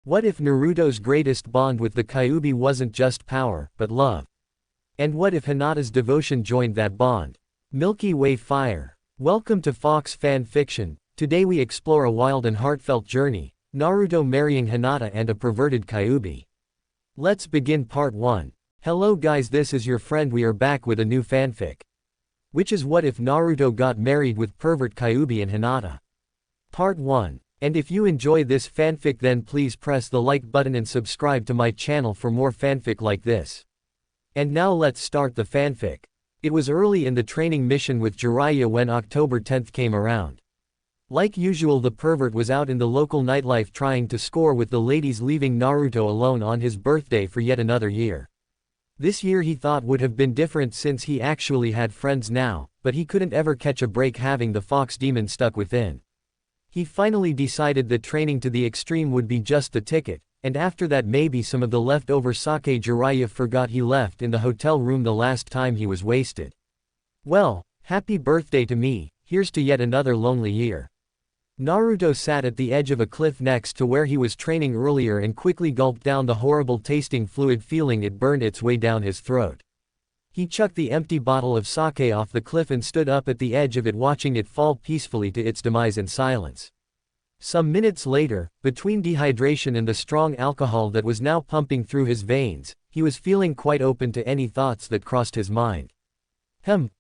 What if Naruto's greatest bond with the Kyuubi wasn't just power, but love? And what if Hinata's devotion joined that bond? Milky Way Fire. Welcome to Fox Fanfiction. Today we explore a wild and heartfelt journey, Naruto marrying Hinata and a perverted Kyuubi. Let's begin part 1. Hello guys, this is your friend. We are back with a new fanfic. Which is what if Naruto got married with pervert Kyuubi and Hinata? Part 1. And if you enjoy this fanfic, then please press the like button and subscribe to my channel for more fanfic like this. And now let's start the fanfic. It was early in the training mission with Jiraiya when October 10th came around. Like usual, the pervert was out in the local nightlife trying to score with the ladies, leaving Naruto alone on his birthday for yet another year. This year he thought would have been different since he actually had friends now, but he couldn't ever catch a break having the fox demon stuck within. He finally decided that training to the extreme would be just the ticket, and after that maybe some of the leftover sake Jiraiya forgot he left in the hotel room the last time he was wasted. Well, happy birthday to me, here's to yet another lonely year. Naruto sat at the edge of a cliff next to where he was training earlier and quickly gulped down the horrible tasting fluid, feeling it burn its way down his throat. He chucked the empty bottle of sake off the cliff and stood up at the edge of it, watching it fall peacefully to its demise in silence. Some minutes later, between dehydration and the strong alcohol that was now pumping through his veins, he was feeling quite open to any thoughts that crossed his mind.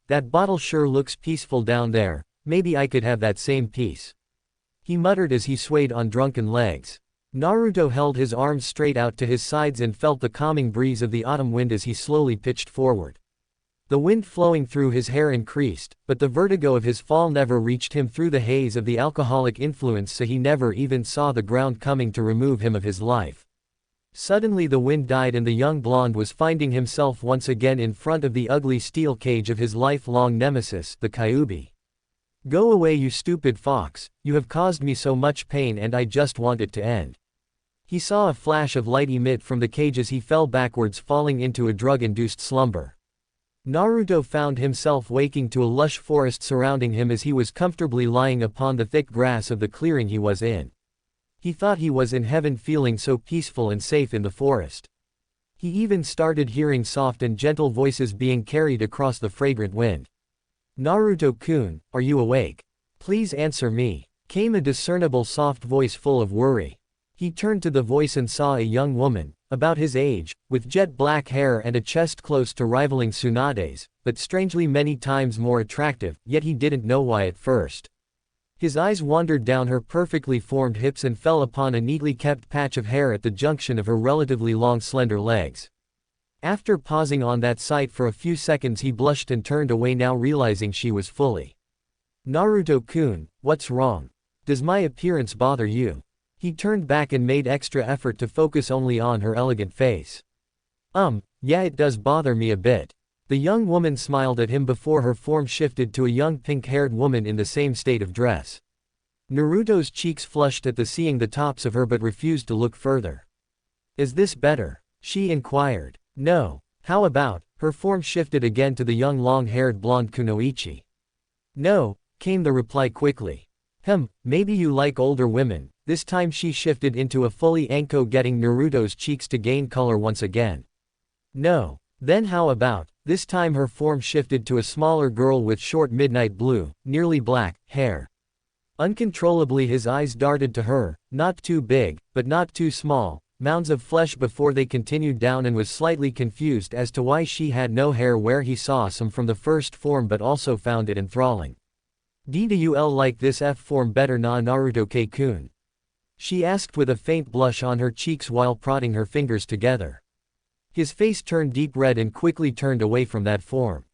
That bottle sure looks peaceful down there, maybe I could have that same peace. He muttered as he swayed on drunken legs. Naruto held his arms straight out to his sides and felt the calming breeze of the autumn wind as he slowly pitched forward. The wind flowing through his hair increased, but the vertigo of his fall never reached him through the haze of the alcoholic influence, so he never even saw the ground coming to remove him of his life. Suddenly the wind died and the young blonde was finding himself once again in front of the ugly steel cage of his lifelong nemesis, the Kyuubi. Go away, you stupid fox, you have caused me so much pain and I just want it to end. He saw a flash of light emit from the cage as he fell backwards, falling into a drug-induced slumber. Naruto found himself waking to a lush forest surrounding him as he was comfortably lying upon the thick grass of the clearing he was in. He thought he was in heaven, feeling so peaceful and safe in the forest. He even started hearing soft and gentle voices being carried across the fragrant wind. Naruto-kun, are you awake? Please answer me, came a discernible soft voice full of worry. He turned to the voice and saw a young woman, about his age, with jet black hair and a chest close to rivaling Tsunade's, but strangely many times more attractive, yet he didn't know why at first. His eyes wandered down her perfectly formed hips and fell upon a neatly kept patch of hair at the junction of her relatively long slender legs. After pausing on that sight for a few seconds, he blushed and turned away, now realizing she was fully. Naruto-kun, what's wrong? Does my appearance bother you? He turned back and made extra effort to focus only on her elegant face. Yeah, it does bother me a bit. The young woman smiled at him before her form shifted to a young pink-haired woman in the same state of dress. Naruto's cheeks flushed at the seeing the tops of her but refused to look further. Is this better? She inquired. No. How about? Her form shifted again to the young long-haired blonde Kunoichi. No, came the reply quickly. Maybe you like older women. This time she shifted into a fully Anko, getting Naruto's cheeks to gain color once again. No. Then how about? This time her form shifted to a smaller girl with short midnight blue, nearly black, hair. Uncontrollably his eyes darted to her, not too big, but not too small, mounds of flesh before they continued down, and was slightly confused as to why she had no hair where he saw some from the first form, but also found it enthralling. Do you like this F form better na Naruto-kun? She asked with a faint blush on her cheeks while prodding her fingers together. His face turned deep red and quickly turned away from that form.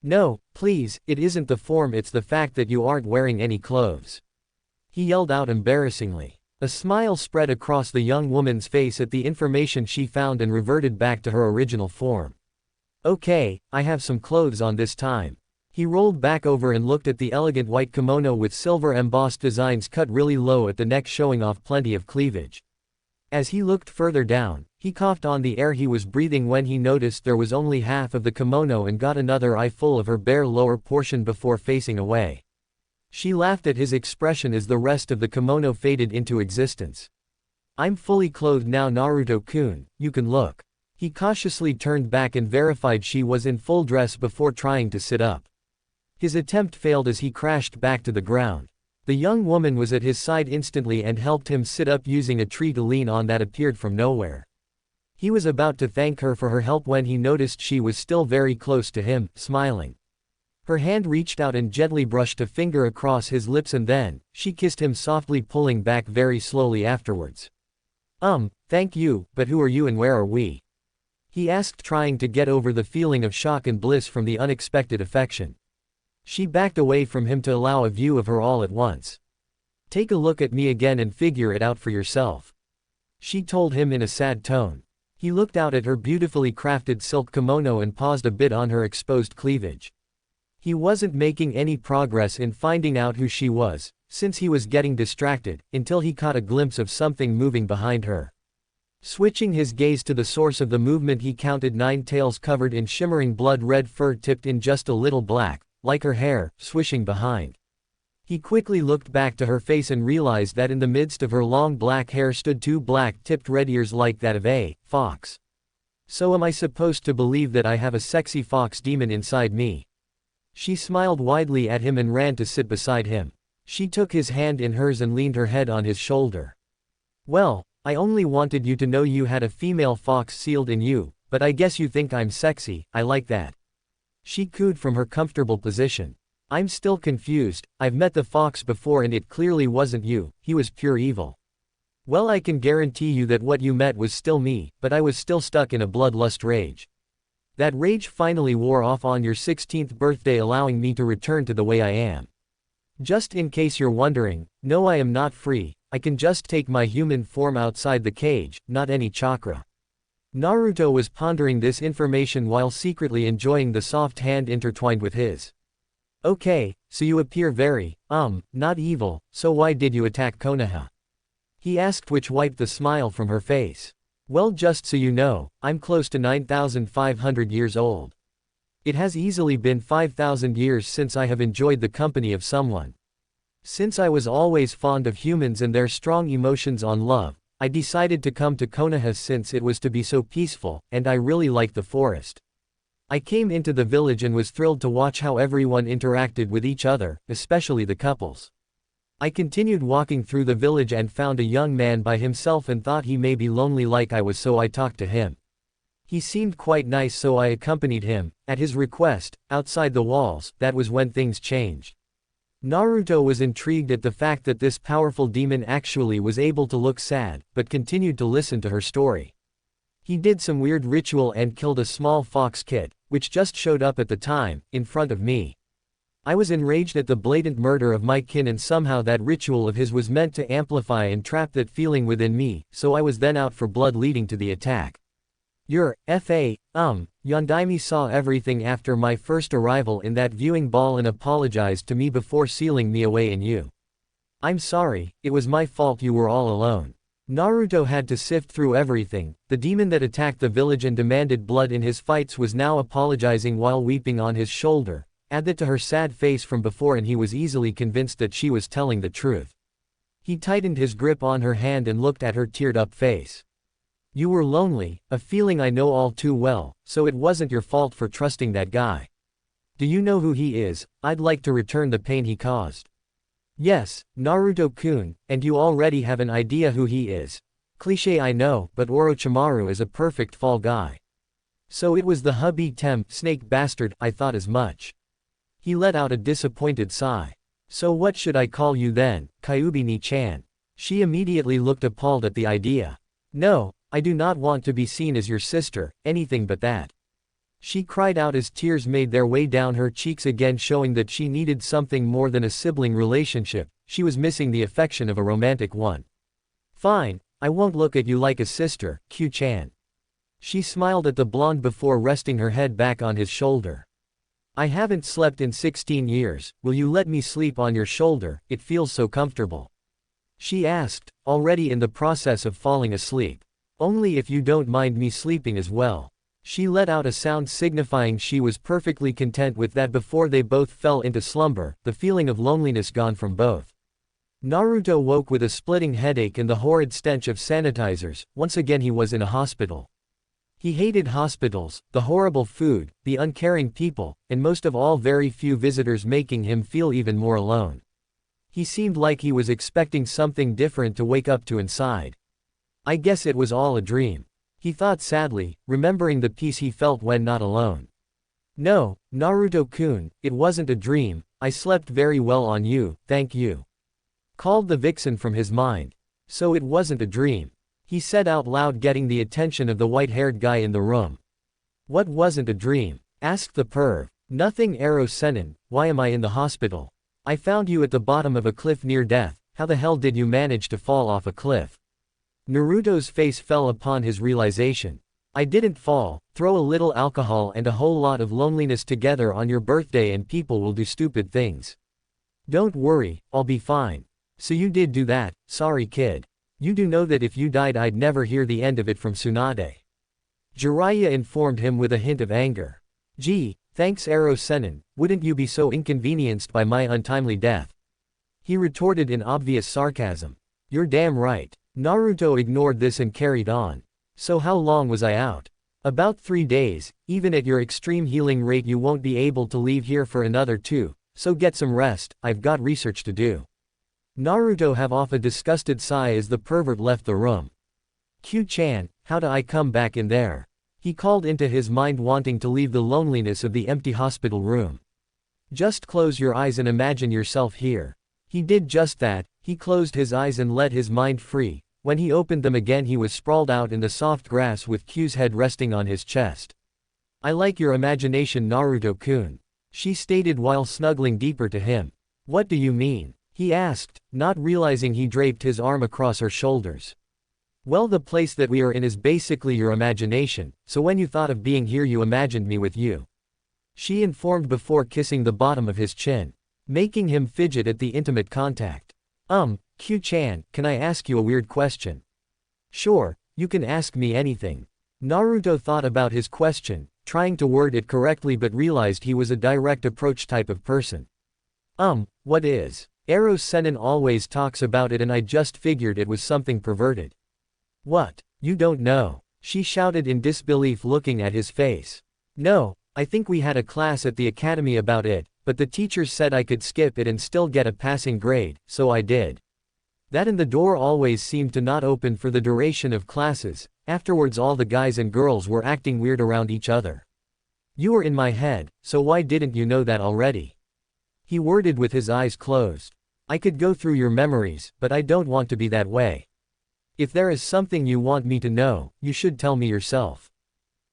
No, please, it isn't the form, it's the fact that you aren't wearing any clothes. He yelled out embarrassingly. A smile spread across the young woman's face at the information she found and reverted back to her original form. Okay, I have some clothes on this time. He rolled back over and looked at the elegant white kimono with silver embossed designs cut really low at the neck, showing off plenty of cleavage. As he looked further down, he coughed on the air he was breathing when he noticed there was only half of the kimono and got another eye full of her bare lower portion before facing away. She laughed at his expression as the rest of the kimono faded into existence. I'm fully clothed now, Naruto-kun, you can look. He cautiously turned back and verified she was in full dress before trying to sit up. His attempt failed as he crashed back to the ground. The young woman was at his side instantly and helped him sit up using a tree to lean on that appeared from nowhere. He was about to thank her for her help when he noticed she was still very close to him, smiling. Her hand reached out and gently brushed a finger across his lips, and then, she kissed him softly, pulling back very slowly afterwards. Thank you, but who are you and where are we? He asked, trying to get over the feeling of shock and bliss from the unexpected affection. She backed away from him to allow a view of her all at once. Take a look at me again and figure it out for yourself, she told him in a sad tone. He looked out at her beautifully crafted silk kimono and paused a bit on her exposed cleavage. He wasn't making any progress in finding out who she was, since he was getting distracted, until he caught a glimpse of something moving behind her. Switching his gaze to the source of the movement, he counted 9 tails covered in shimmering blood-red fur tipped in just a little black, like her hair, swishing behind. He quickly looked back to her face and realized that in the midst of her long black hair stood 2 black-tipped red ears like that of a fox. So am I supposed to believe that I have a sexy fox demon inside me? She smiled widely at him and ran to sit beside him. She took his hand in hers and leaned her head on his shoulder. Well, I only wanted you to know you had a female fox sealed in you, but I guess you think I'm sexy. I like that. She cooed from her comfortable position. I'm still confused. I've met the fox before and it clearly wasn't you, he was pure evil. Well, I can guarantee you that what you met was still me, but I was still stuck in a bloodlust rage. That rage finally wore off on your 16th birthday, allowing me to return to the way I am. Just in case you're wondering, no, I am not free, I can just take my human form outside the cage, not any chakra. Naruto was pondering this information while secretly enjoying the soft hand intertwined with his. Okay, so you appear very, not evil, so why did you attack Konoha? He asked, which wiped the smile from her face. Well, just so you know, I'm close to 9,500 years old. It has easily been 5,000 years since I have enjoyed the company of someone. Since I was always fond of humans and their strong emotions on love, I decided to come to Konoha since it was to be so peaceful, and I really liked the forest. I came into the village and was thrilled to watch how everyone interacted with each other, especially the couples. I continued walking through the village and found a young man by himself and thought he may be lonely like I was, so I talked to him. He seemed quite nice, so I accompanied him, at his request, outside the walls. That was when things changed. Naruto was intrigued at the fact that this powerful demon actually was able to look sad, but continued to listen to her story. He did some weird ritual and killed a small fox kid, which just showed up at the time, in front of me. I was enraged at the blatant murder of my kin, and somehow that ritual of his was meant to amplify and trap that feeling within me, so I was then out for blood, leading to the attack. Your Yondaime saw everything after my first arrival in that viewing ball and apologized to me before sealing me away in you. I'm sorry, it was my fault, you were all alone. Naruto had to sift through everything. The demon that attacked the village and demanded blood in his fights was now apologizing while weeping on his shoulder. Add that to her sad face from before and he was easily convinced that she was telling the truth. He tightened his grip on her hand and looked at her teared-up face. You were lonely, a feeling I know all too well, so it wasn't your fault for trusting that guy. Do you know who he is? I'd like to return the pain he caused. Yes, Naruto-kun, and you already have an idea who he is. Cliché, I know, but Orochimaru is a perfect fall guy. So it was the hubby Tem, snake bastard, I thought as much. He let out a disappointed sigh. So what should I call you then, Kyuubi-ni-chan? She immediately looked appalled at the idea. No, I do not want to be seen as your sister, anything but that. She cried out as tears made their way down her cheeks again, showing that she needed something more than a sibling relationship. She was missing the affection of a romantic one. Fine, I won't look at you like a sister, Q-chan. She smiled at the blonde before resting her head back on his shoulder. I haven't slept in 16 years, will you let me sleep on your shoulder, it feels so comfortable. She asked, already in the process of falling asleep. Only if you don't mind me sleeping as well. She let out a sound signifying she was perfectly content with that before they both fell into slumber, the feeling of loneliness gone from both. Naruto woke with a splitting headache and the horrid stench of sanitizers. Once again he was in a hospital. He hated hospitals, the horrible food, the uncaring people, and most of all very few visitors, making him feel even more alone. He seemed like he was expecting something different to wake up to inside. I guess it was all a dream, he thought sadly, remembering the peace he felt when not alone. No, Naruto-kun, it wasn't a dream, I slept very well on you, thank you. Called the vixen from his mind. So it wasn't a dream, he said out loud, getting the attention of the white-haired guy in the room. What wasn't a dream? Asked the perv. Nothing, Ero Sennin, why am I in the hospital? I found you at the bottom of a cliff near death, how the hell did you manage to fall off a cliff? Naruto's face fell upon his realization. I didn't fall, throw a little alcohol and a whole lot of loneliness together on your birthday and people will do stupid things. Don't worry, I'll be fine. So you did do that, sorry kid. You do know that if you died I'd never hear the end of it from Tsunade. Jiraiya informed him with a hint of anger. Gee, thanks Ero Sennin, wouldn't you be so inconvenienced by my untimely death? He retorted in obvious sarcasm. You're damn right. Naruto ignored this and carried on. So how long was I out? About 3 days, even at your extreme healing rate you won't be able to leave here for another 2, so get some rest, I've got research to do. Naruto have off a disgusted sigh as the pervert left the room. Q-chan, how do I come back in there? He called into his mind, wanting to leave the loneliness of the empty hospital room. Just close your eyes and imagine yourself here. He did just that, he closed his eyes and let his mind free. When he opened them again he was sprawled out in the soft grass with Q's head resting on his chest. I like your imagination, Naruto-kun, she stated while snuggling deeper to him. What do you mean? He asked, not realizing he draped his arm across her shoulders. Well, the place that we are in is basically your imagination, so when you thought of being here you imagined me with you. She informed before kissing the bottom of his chin, making him fidget at the intimate contact. Q-chan, can I ask you a weird question? Sure, you can ask me anything. Naruto thought about his question, trying to word it correctly but realized he was a direct approach type of person. What is? Ero Sennin always talks about it and I just figured it was something perverted. What? You don't know? She shouted in disbelief, looking at his face. No, I think we had a class at the academy about it, but the teachers said I could skip it and still get a passing grade, so I did. That and the door always seemed to not open for the duration of classes. Afterwards all the guys and girls were acting weird around each other. You were in my head, so why didn't you know that already? He worded with his eyes closed. I could go through your memories, but I don't want to be that way. If there is something you want me to know, you should tell me yourself.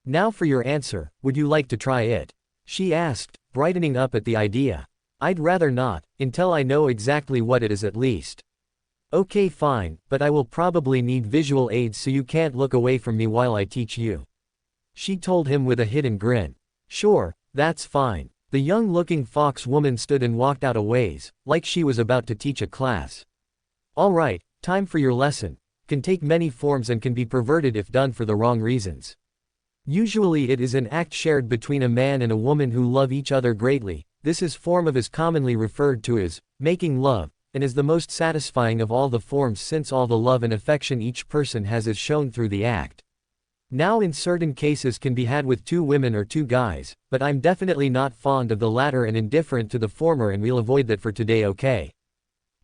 Now for your answer, would you like to try it? She asked, brightening up at the idea. I'd rather not, until I know exactly what it is at least. Okay fine, but I will probably need visual aids so you can't look away from me while I teach you. She told him with a hidden grin. Sure, that's fine. The young-looking fox woman stood and walked out a ways, like she was about to teach a class. Alright, time for your lesson. Can take many forms and can be perverted if done for the wrong reasons. Usually it is an act shared between a man and a woman who love each other greatly. This is form of is commonly referred to as making love, and is the most satisfying of all the forms since all the love and affection each person has is shown through the act. Now in certain cases can be had with 2 women or 2 guys, but I'm definitely not fond of the latter and indifferent to the former, and we'll avoid that for today, okay?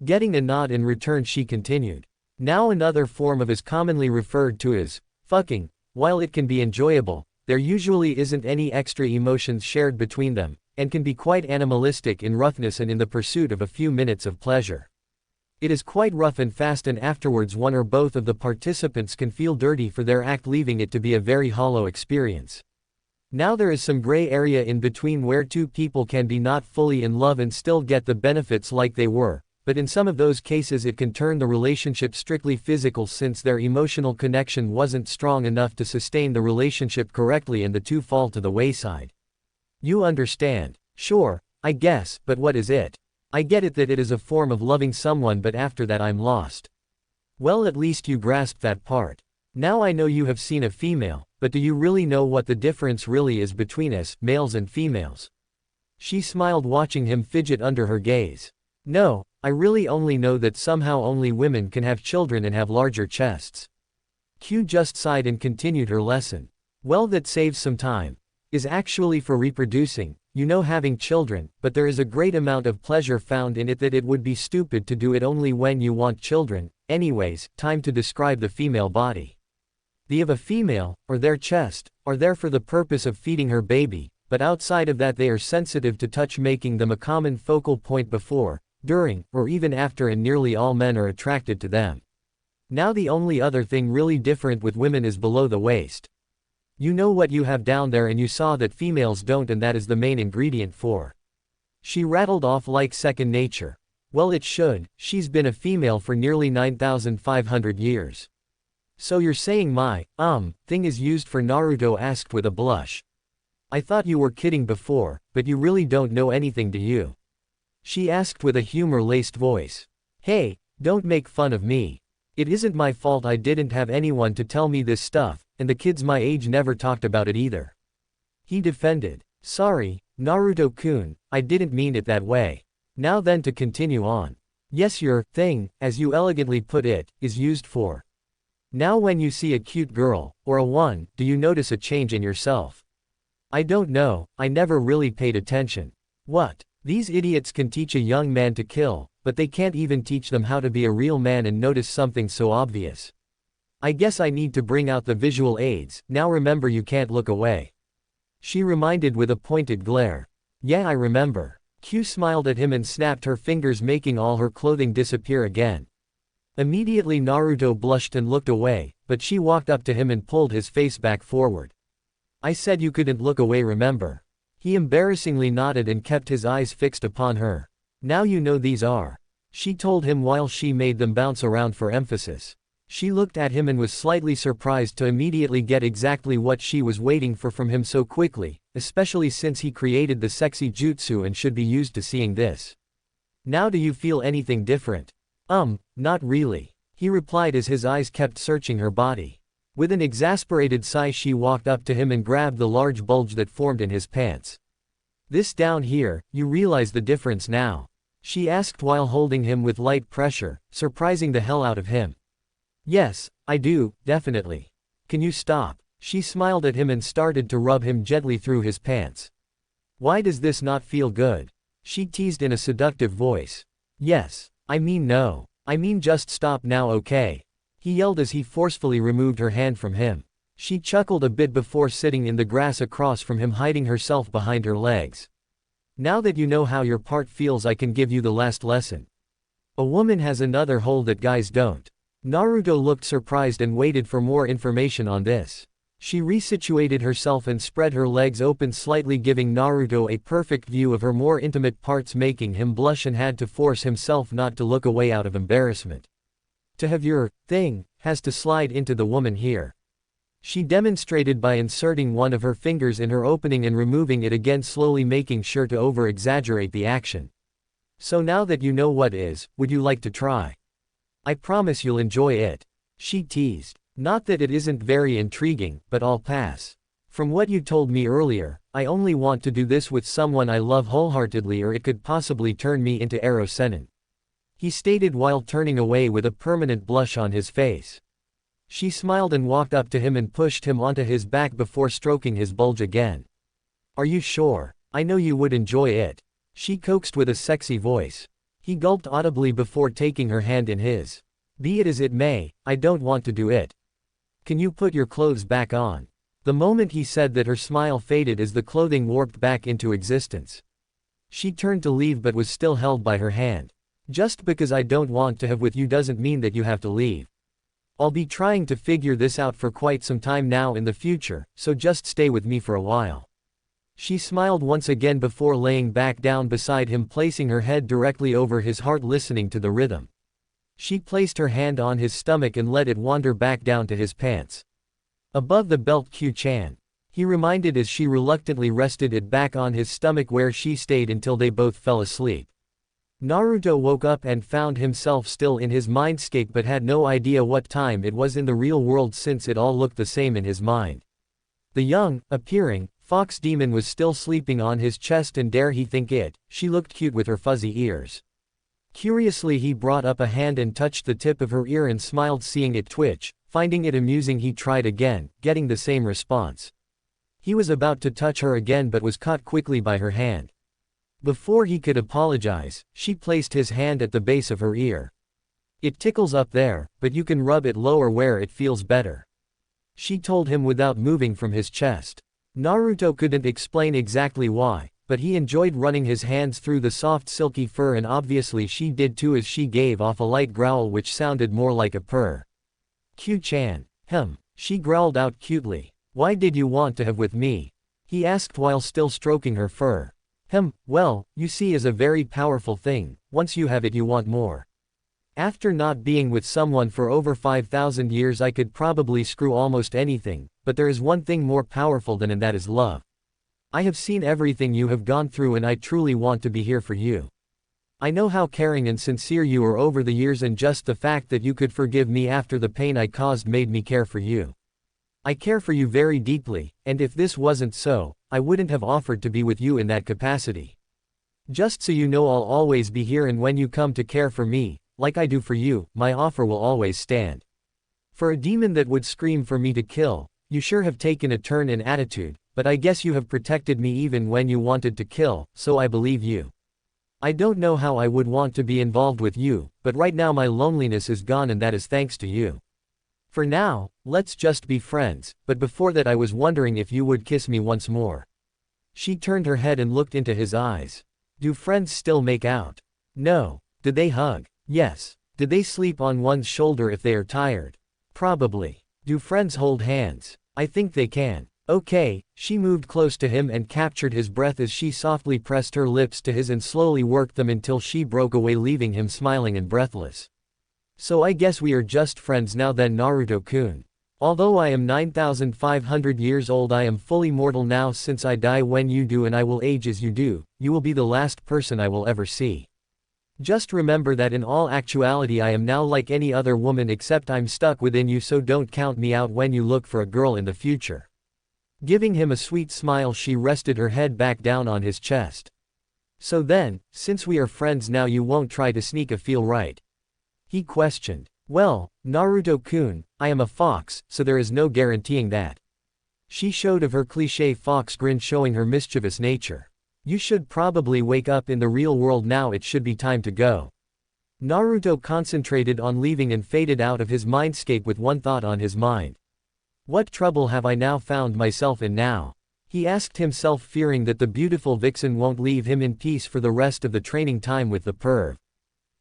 Getting a nod in return, she continued. Now another form of is commonly referred to as fucking. While it can be enjoyable, there usually isn't any extra emotions shared between them, and can be quite animalistic in roughness and in the pursuit of a few minutes of pleasure. It is quite rough and fast, and afterwards one or both of the participants can feel dirty for their act, leaving it to be a very hollow experience. Now there is some gray area in between where 2 people can be not fully in love and still get the benefits like they were, but in some of those cases it can turn the relationship strictly physical since their emotional connection wasn't strong enough to sustain the relationship correctly and the 2 fall to the wayside. You understand? Sure, I guess, but what is it? I get it that it is a form of loving someone, but after that I'm lost. Well, at least you grasped that part. Now I know you have seen a female, but do you really know what the difference really is between us, males and females? She smiled, watching him fidget under her gaze. No, I really only know that somehow only women can have children and have larger chests. Q just sighed and continued her lesson. Well, that saves some time. Is actually for reproducing, you know, having children, but there is a great amount of pleasure found in it that it would be stupid to do it only when you want children. Anyways, time to describe the female body. The of a female, or their chest, are there for the purpose of feeding her baby, but outside of that they are sensitive to touch, making them a common focal point before, during, or even after, and nearly all men are attracted to them. Now the only other thing really different with women is below the waist. You know what you have down there, and you saw that females don't, and that is the main ingredient for. She rattled off like second nature. Well, it should, she's been a female for nearly 9,500 years. So you're saying my, thing is used for? Naruto asked with a blush. I thought you were kidding before, but you really don't know anything, do you? She asked with a humor-laced voice. Hey, don't make fun of me. It isn't my fault I didn't have anyone to tell me this stuff, and the kids my age never talked about it either. He defended. Sorry, Naruto-kun, I didn't mean it that way. Now then, to continue on. Yes, your thing, as you elegantly put it, is used for. Now when you see a cute girl, or a one, do you notice a change in yourself? I don't know, I never really paid attention. What? These idiots can teach a young man to kill, but they can't even teach them how to be a real man and notice something so obvious. I guess I need to bring out the visual aids. Now remember, you can't look away. She reminded with a pointed glare. Yeah, I remember. Q smiled at him and snapped her fingers, making all her clothing disappear again. Immediately Naruto blushed and looked away, but she walked up to him and pulled his face back forward. I said you couldn't look away, remember? He embarrassingly nodded and kept his eyes fixed upon her. Now you know these are. She told him while she made them bounce around for emphasis. She looked at him and was slightly surprised to immediately get exactly what she was waiting for from him so quickly, especially since he created the sexy jutsu and should be used to seeing this. Now do you feel anything different? Not really. He replied as his eyes kept searching her body. With an exasperated sigh she walked up to him and grabbed the large bulge that formed in his pants. This down here, you realize the difference now? She asked while holding him with light pressure, surprising the hell out of him. Yes, I do, definitely. Can you stop? She smiled at him and started to rub him gently through his pants. Why does this not feel good? She teased in a seductive voice. Yes, I mean no. I mean just stop now, okay? He yelled as he forcefully removed her hand from him. She chuckled a bit before sitting in the grass across from him, hiding herself behind her legs. Now that you know how your part feels, I can give you the last lesson. A woman has another hole that guys don't. Naruto looked surprised and waited for more information on this. She resituated herself and spread her legs open slightly, giving Naruto a perfect view of her more intimate parts, making him blush and had to force himself not to look away out of embarrassment. To have your thing has to slide into the woman here. She demonstrated by inserting one of her fingers in her opening and removing it again slowly, making sure to over-exaggerate the action. So now that you know what is, would you like to try? I promise you'll enjoy it. She teased. Not that it isn't very intriguing, but I'll pass. From what you told me earlier, I only want to do this with someone I love wholeheartedly, or it could possibly turn me into Ero Senin. He stated while turning away with a permanent blush on his face. She smiled and walked up to him and pushed him onto his back before stroking his bulge again. Are you sure? I know you would enjoy it. She coaxed with a sexy voice. He gulped audibly before taking her hand in his. Be it as it may, I don't want to do it. Can you put your clothes back on? The moment he said that, her smile faded as the clothing warped back into existence. She turned to leave but was still held by her hand. Just because I don't want to have with you doesn't mean that you have to leave. I'll be trying to figure this out for quite some time now in the future, so just stay with me for a while. She smiled once again before laying back down beside him, placing her head directly over his heart, listening to the rhythm. She placed her hand on his stomach and let it wander back down to his pants. Above the belt, Q-chan. He reminded as she reluctantly rested it back on his stomach, where she stayed until they both fell asleep. Naruto woke up and found himself still in his mindscape but had no idea what time it was in the real world since it all looked the same in his mind. The young, appearing, fox demon was still sleeping on his chest, and dare he think it, she looked cute with her fuzzy ears. Curiously he brought up a hand and touched the tip of her ear and smiled seeing it twitch. Finding it amusing he tried again, getting the same response. He was about to touch her again but was caught quickly by her hand. Before he could apologize, she placed his hand at the base of her ear. It tickles up there, but you can rub it lower where it feels better. She told him without moving from his chest. Naruto couldn't explain exactly why, but he enjoyed running his hands through the soft silky fur and obviously she did too as she gave off a light growl which sounded more like a purr. Q-chan. She growled out cutely. Why did you want to have with me? He asked while still stroking her fur. Well, you see is a very powerful thing, once you have it you want more. After not being with someone for over 5,000 years I could probably screw almost anything, but there is one thing more powerful than and that is love. I have seen everything you have gone through and I truly want to be here for you. I know how caring and sincere you are over the years and just the fact that you could forgive me after the pain I caused made me care for you. I care for you very deeply, and if this wasn't so, I wouldn't have offered to be with you in that capacity. Just so you know I'll always be here and when you come to care for me, like I do for you, my offer will always stand. For a demon that would scream for me to kill, you sure have taken a turn in attitude, but I guess you have protected me even when you wanted to kill, so I believe you. I don't know how I would want to be involved with you, but right now my loneliness is gone and that is thanks to you. For now, let's just be friends, but before that I was wondering if you would kiss me once more. She turned her head and looked into his eyes. Do friends still make out? No. Did they hug? Yes. Did they sleep on one's shoulder if they are tired? Probably. Do friends hold hands? I think they can. Okay. She moved close to him and captured his breath as she softly pressed her lips to his and slowly worked them until she broke away leaving him smiling and breathless. So I guess we are just friends now then Naruto-kun. Although I am 9,500 years old I am fully mortal now since I die when you do and I will age as you do, you will be the last person I will ever see. Just remember that in all actuality I am now like any other woman except I'm stuck within you so don't count me out when you look for a girl in the future. Giving him a sweet smile she rested her head back down on his chest. So then, since we are friends now you won't try to sneak a feel right? He questioned. Well, Naruto-kun, I am a fox, so there is no guaranteeing that. She showed of her cliché fox grin showing her mischievous nature. You should probably wake up in the real world now it should be time to go. Naruto concentrated on leaving and faded out of his mindscape with one thought on his mind. What trouble have I now found myself in now? He asked himself fearing that the beautiful vixen won't leave him in peace for the rest of the training time with the perv.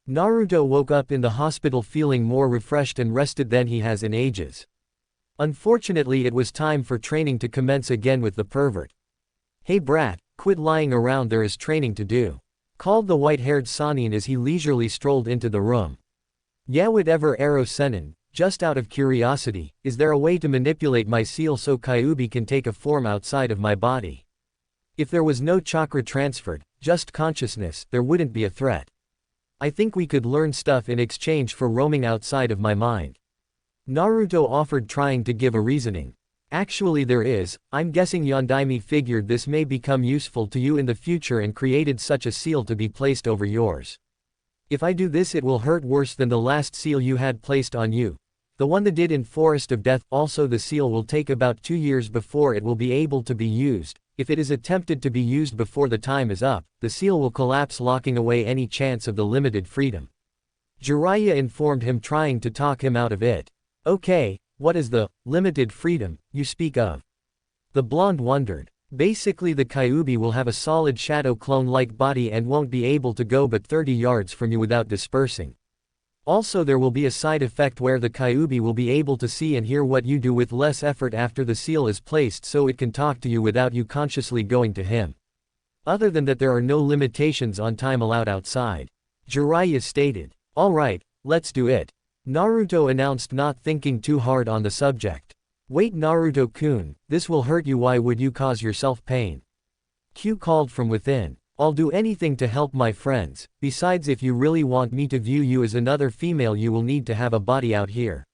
Naruto woke up in the hospital feeling more refreshed and rested than he has in ages. Unfortunately it was time for training to commence again with the pervert. Hey brat, quit lying around there is training to do. Called the white-haired Sanin as he leisurely strolled into the room. Yeah whatever Aro Senin, just out of curiosity, is there a way to manipulate my seal so Kyuubi can take a form outside of my body? If there was no chakra transferred, just consciousness, there wouldn't be a threat. I think we could learn stuff in exchange for roaming outside of my mind. Naruto offered trying to give a reasoning. Actually there is, I'm guessing Yondaime figured this may become useful to you in the future and created such a seal to be placed over yours. If I do this it will hurt worse than the last seal you had placed on you. The one that did in Forest of Death. Also the seal will take about 2 years before it will be able to be used. If it is attempted to be used before the time is up, the seal will collapse locking away any chance of the limited freedom. Jiraiya informed him trying to talk him out of it. Okay, what is the limited freedom you speak of? The blonde wondered. Basically the Kyuubi will have a solid shadow clone-like body and won't be able to go but 30 yards from you without dispersing. Also there will be a side effect where the Kyuubi will be able to see and hear what you do with less effort after the seal is placed so it can talk to you without you consciously going to him. Other than that there are no limitations on time allowed outside. Jiraiya stated. Alright, let's do it. Naruto announced not thinking too hard on the subject. Wait Naruto-kun, this will hurt you why would you cause yourself pain? Q called from within. I'll do anything to help my friends, besides if you really want me to view you as another female you will need to have a body out here.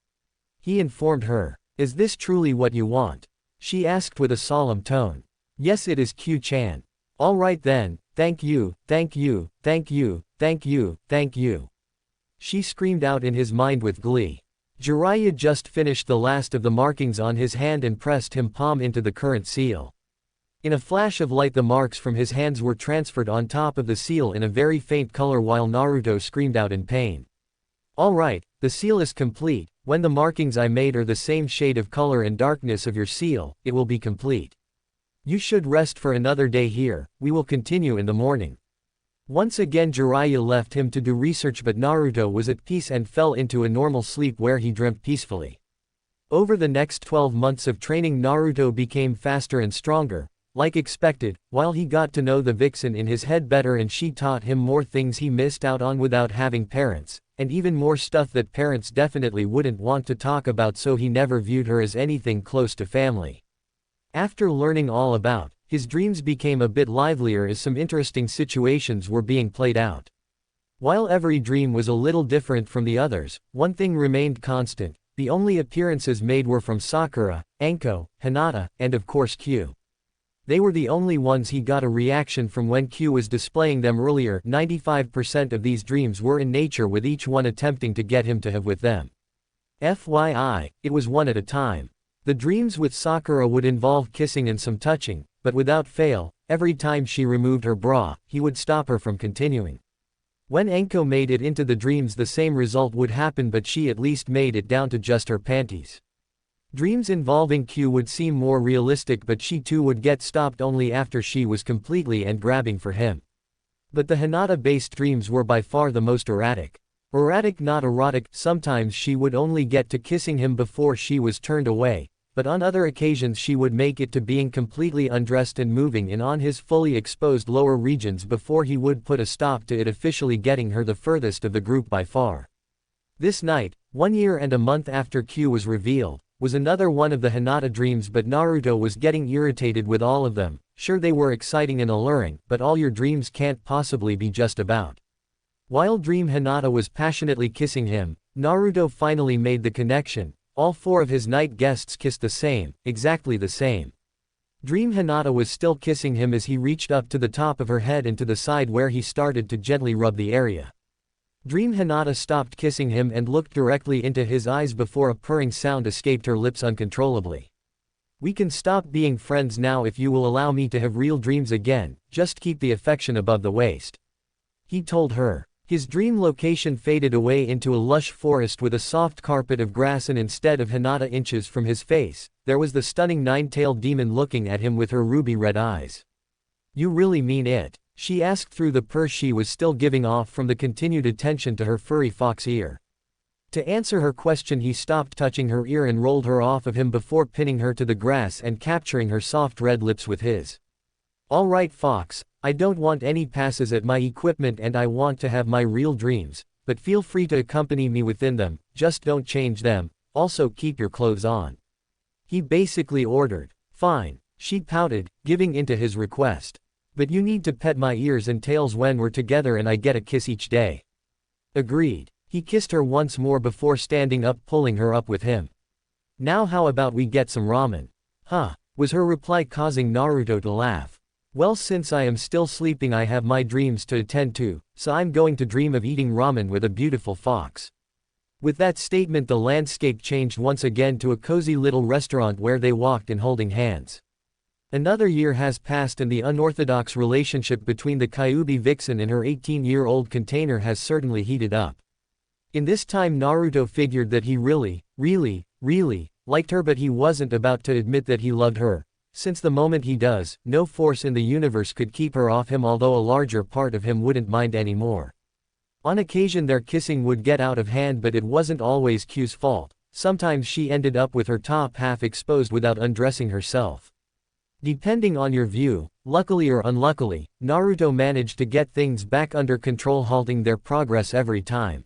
He informed her. Is this truly what you want? She asked with a solemn tone. Yes it is Q-chan. Alright then, thank you, thank you, thank you, thank you, thank you. She screamed out in his mind with glee. Jiraiya just finished the last of the markings on his hand and pressed him palm into the current seal. In a flash of light the marks from his hands were transferred on top of the seal in a very faint color while Naruto screamed out in pain. Alright, the seal is complete. When the markings I made are the same shade of color and darkness of your seal, it will be complete. You should rest for another day here, we will continue in the morning. Once again Jiraiya left him to do research, but Naruto was at peace and fell into a normal sleep where he dreamt peacefully. Over the next 12 months of training Naruto became faster and stronger, like expected, while he got to know the vixen in his head better and she taught him more things he missed out on without having parents, and even more stuff that parents definitely wouldn't want to talk about, so he never viewed her as anything close to family. After learning all about, his dreams became a bit livelier as some interesting situations were being played out. While every dream was a little different from the others, one thing remained constant: the only appearances made were from Sakura, Anko, Hinata, and of course Q. They were the only ones he got a reaction from when Q was displaying them earlier. 95% of these dreams were in nature, with each one attempting to get him to have with them. FYI, it was one at a time. The dreams with Sakura would involve kissing and some touching, but without fail, every time she removed her bra, he would stop her from continuing. When Anko made it into the dreams the same result would happen, but she at least made it down to just her panties. Dreams involving Q would seem more realistic, but she too would get stopped only after she was completely and grabbing for him. But the Hinata-based dreams were by far the most erratic. Erratic, not erotic. Sometimes she would only get to kissing him before she was turned away, but on other occasions she would make it to being completely undressed and moving in on his fully exposed lower regions before he would put a stop to it, officially getting her the furthest of the group by far. This night, 1 year and a month after Q was revealed, was another one of the Hinata dreams, but Naruto was getting irritated with all of them. Sure, they were exciting and alluring, but all your dreams can't possibly be just about. While Dream Hinata was passionately kissing him, Naruto finally made the connection. All 4 of his night guests kissed the same, exactly the same. Dream Hinata was still kissing him as he reached up to the top of her head and to the side where he started to gently rub the area. Dream Hinata stopped kissing him and looked directly into his eyes before a purring sound escaped her lips uncontrollably. We can stop being friends now if you will allow me to have real dreams again, just keep the affection above the waist. He told her. His dream location faded away into a lush forest with a soft carpet of grass, and instead of Hinata inches from his face, there was the stunning 9-tailed demon looking at him with her ruby red eyes. You really mean it? She asked through the purr she was still giving off from the continued attention to her furry fox ear. To answer her question, he stopped touching her ear and rolled her off of him before pinning her to the grass and capturing her soft red lips with his. All right, Fox, I don't want any passes at my equipment and I want to have my real dreams, but feel free to accompany me within them, just don't change them, also keep your clothes on. He basically ordered. Fine, she pouted, giving in to his request. But you need to pet my ears and tails when we're together and I get a kiss each day. Agreed. He kissed her once more before standing up, pulling her up with him. Now how about we get some ramen? Huh, was her reply, causing Naruto to laugh. Well, since I am still sleeping I have my dreams to attend to, so I'm going to dream of eating ramen with a beautiful fox. With that statement the landscape changed once again to a cozy little restaurant where they walked in holding hands. Another year has passed and the unorthodox relationship between the Kyuubi vixen and her 18-year-old container has certainly heated up. In this time Naruto figured that he really liked her, but he wasn't about to admit that he loved her, since the moment he does, no force in the universe could keep her off him, although a larger part of him wouldn't mind anymore. On occasion their kissing would get out of hand, but it wasn't always Q's fault. Sometimes she ended up with her top half exposed without undressing herself. Depending on your view, luckily or unluckily, Naruto managed to get things back under control, halting their progress every time.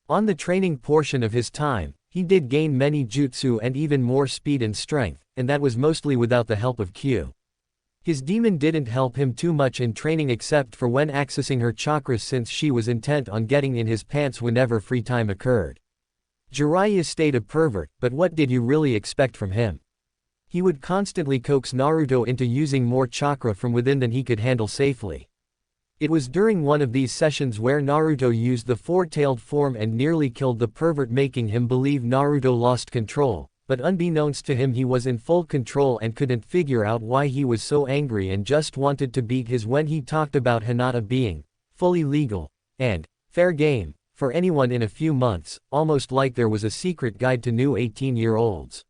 On the training portion of his time, he did gain many jutsu and even more speed and strength, and that was mostly without the help of Q. His demon didn't help him too much in training except for when accessing her chakras, since she was intent on getting in his pants whenever free time occurred. Jiraiya stayed a pervert, but what did you really expect from him? He would constantly coax Naruto into using more chakra from within than he could handle safely. It was during one of these sessions where Naruto used the four-tailed form and nearly killed the pervert, making him believe Naruto lost control, but unbeknownst to him he was in full control and couldn't figure out why he was so angry and just wanted to beat his when he talked about Hinata being fully legal and fair game for anyone in a few months, almost like there was a secret guide to new 18-year-olds.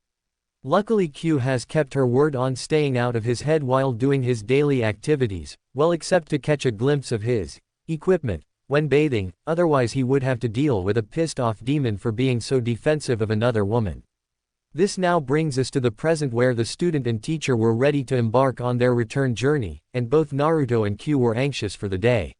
Luckily Q has kept her word on staying out of his head while doing his daily activities, well except to catch a glimpse of his equipment when bathing, otherwise he would have to deal with a pissed-off demon for being so defensive of another woman. This now brings us to the present where the student and teacher were ready to embark on their return journey, and both Naruto and Q were anxious for the day.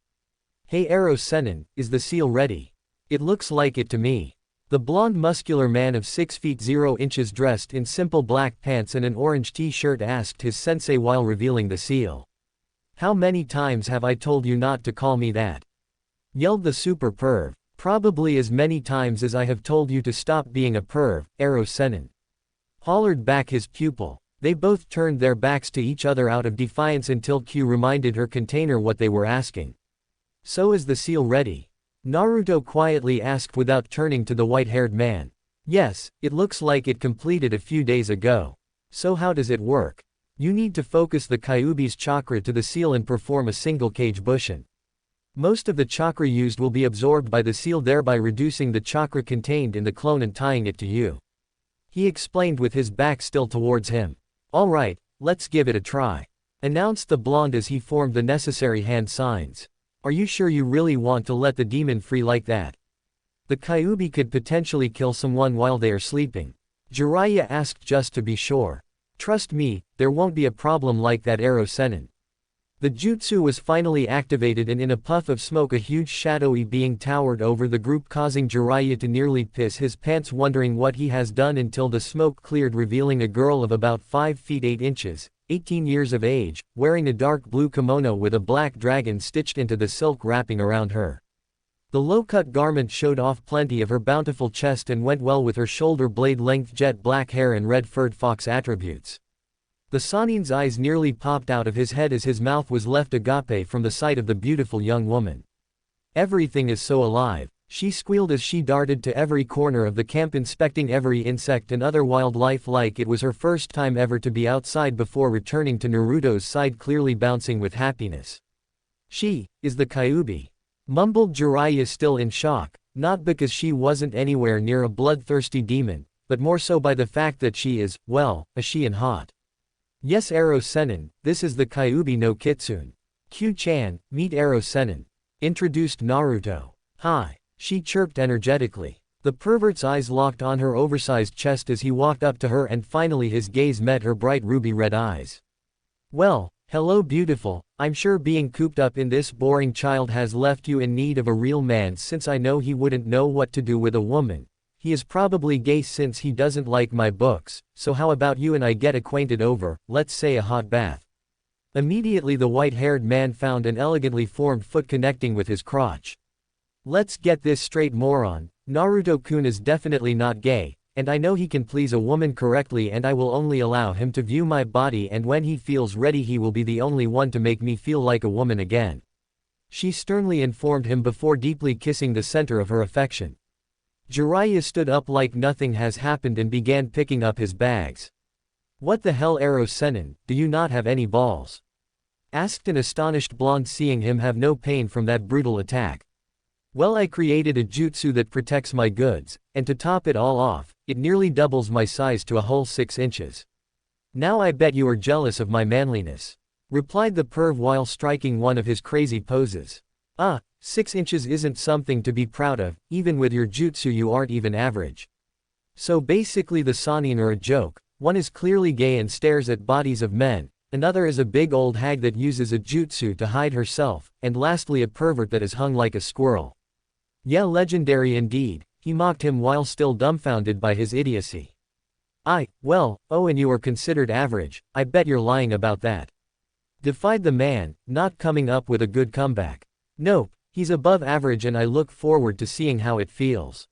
"Hey Eros Sennin, is the seal ready?" "It looks like it to me." The blonde muscular man of 6 feet 0 inches dressed in simple black pants and an orange t-shirt asked his sensei while revealing the seal. "How many times have I told you not to call me that?" yelled the super perv. "Probably as many times as I have told you to stop being a perv, Eros Sennin," hollered back his pupil. They both turned their backs to each other out of defiance until Q reminded her container what they were asking. "So is the seal ready?" Naruto quietly asked without turning to the white-haired man. "Yes, it looks like it completed a few days ago." "So how does it work?" "You need to focus the Kyuubi's chakra to the seal and perform a single kage bushin. Most of the chakra used will be absorbed by the seal, thereby reducing the chakra contained in the clone and tying it to you," he explained with his back still towards him. "All right, let's give it a try," announced the blonde as he formed the necessary hand signs. "Are you sure you really want to let the demon free like that? The Kyuubi could potentially kill someone while they are sleeping," Jiraiya asked just to be sure. "Trust me, there won't be a problem like that, Eros Sennin." The jutsu was finally activated and in a puff of smoke a huge shadowy being towered over the group, causing Jiraiya to nearly piss his pants wondering what he has done until the smoke cleared, revealing a girl of about 5 feet 8 inches. 18 years of age, wearing a dark blue kimono with a black dragon stitched into the silk wrapping around her. The low-cut garment showed off plenty of her bountiful chest and went well with her shoulder blade-length jet black hair and red-furred fox attributes. The Sannin's eyes nearly popped out of his head as his mouth was left agape from the sight of the beautiful young woman. "Everything is so alive," she squealed as she darted to every corner of the camp, inspecting every insect and other wildlife like it was her first time ever to be outside before returning to Naruto's side, clearly bouncing with happiness. "She is the Kyuubi," mumbled Jiraiya, still in shock, not because she wasn't anywhere near a bloodthirsty demon, but more so by the fact that she is, well, a she and hot. "Yes Eros Sennin, this is the Kyuubi no Kitsune. Q-chan, meet Eros Sennin," introduced Naruto. "Hi," she chirped energetically. The pervert's eyes locked on her oversized chest as he walked up to her and finally his gaze met her bright ruby red eyes. "Well, hello beautiful, I'm sure being cooped up in this boring child has left you in need of a real man, since I know he wouldn't know what to do with a woman. He is probably gay since he doesn't like my books, so how about you and I get acquainted over, let's say a hot bath." Immediately the white-haired man found an elegantly formed foot connecting with his crotch. "Let's get this straight, moron. Naruto-kun is definitely not gay, and I know he can please a woman correctly, and I will only allow him to view my body, and when he feels ready he will be the only one to make me feel like a woman again," she sternly informed him before deeply kissing the center of her affection. Jiraiya stood up like nothing has happened and began picking up his bags. "What the hell Eros Sennin, do you not have any balls?" asked an astonished blonde, seeing him have no pain from that brutal attack. "Well, I created a jutsu that protects my goods, and to top it all off, it nearly doubles my size to a whole 6 inches. Now I bet you are jealous of my manliness," replied the perv while striking one of his crazy poses. 6 inches isn't something to be proud of, even with your jutsu you aren't even average. So basically the Sannin are a joke, one is clearly gay and stares at bodies of men, another is a big old hag that uses a jutsu to hide herself, and lastly a pervert that is hung like a squirrel. Yeah, legendary indeed," he mocked him while still dumbfounded by his idiocy. And you are considered average, I bet you're lying about that," defied the man, not coming up with a good comeback. "Nope. He's above average and I look forward to seeing how it feels,"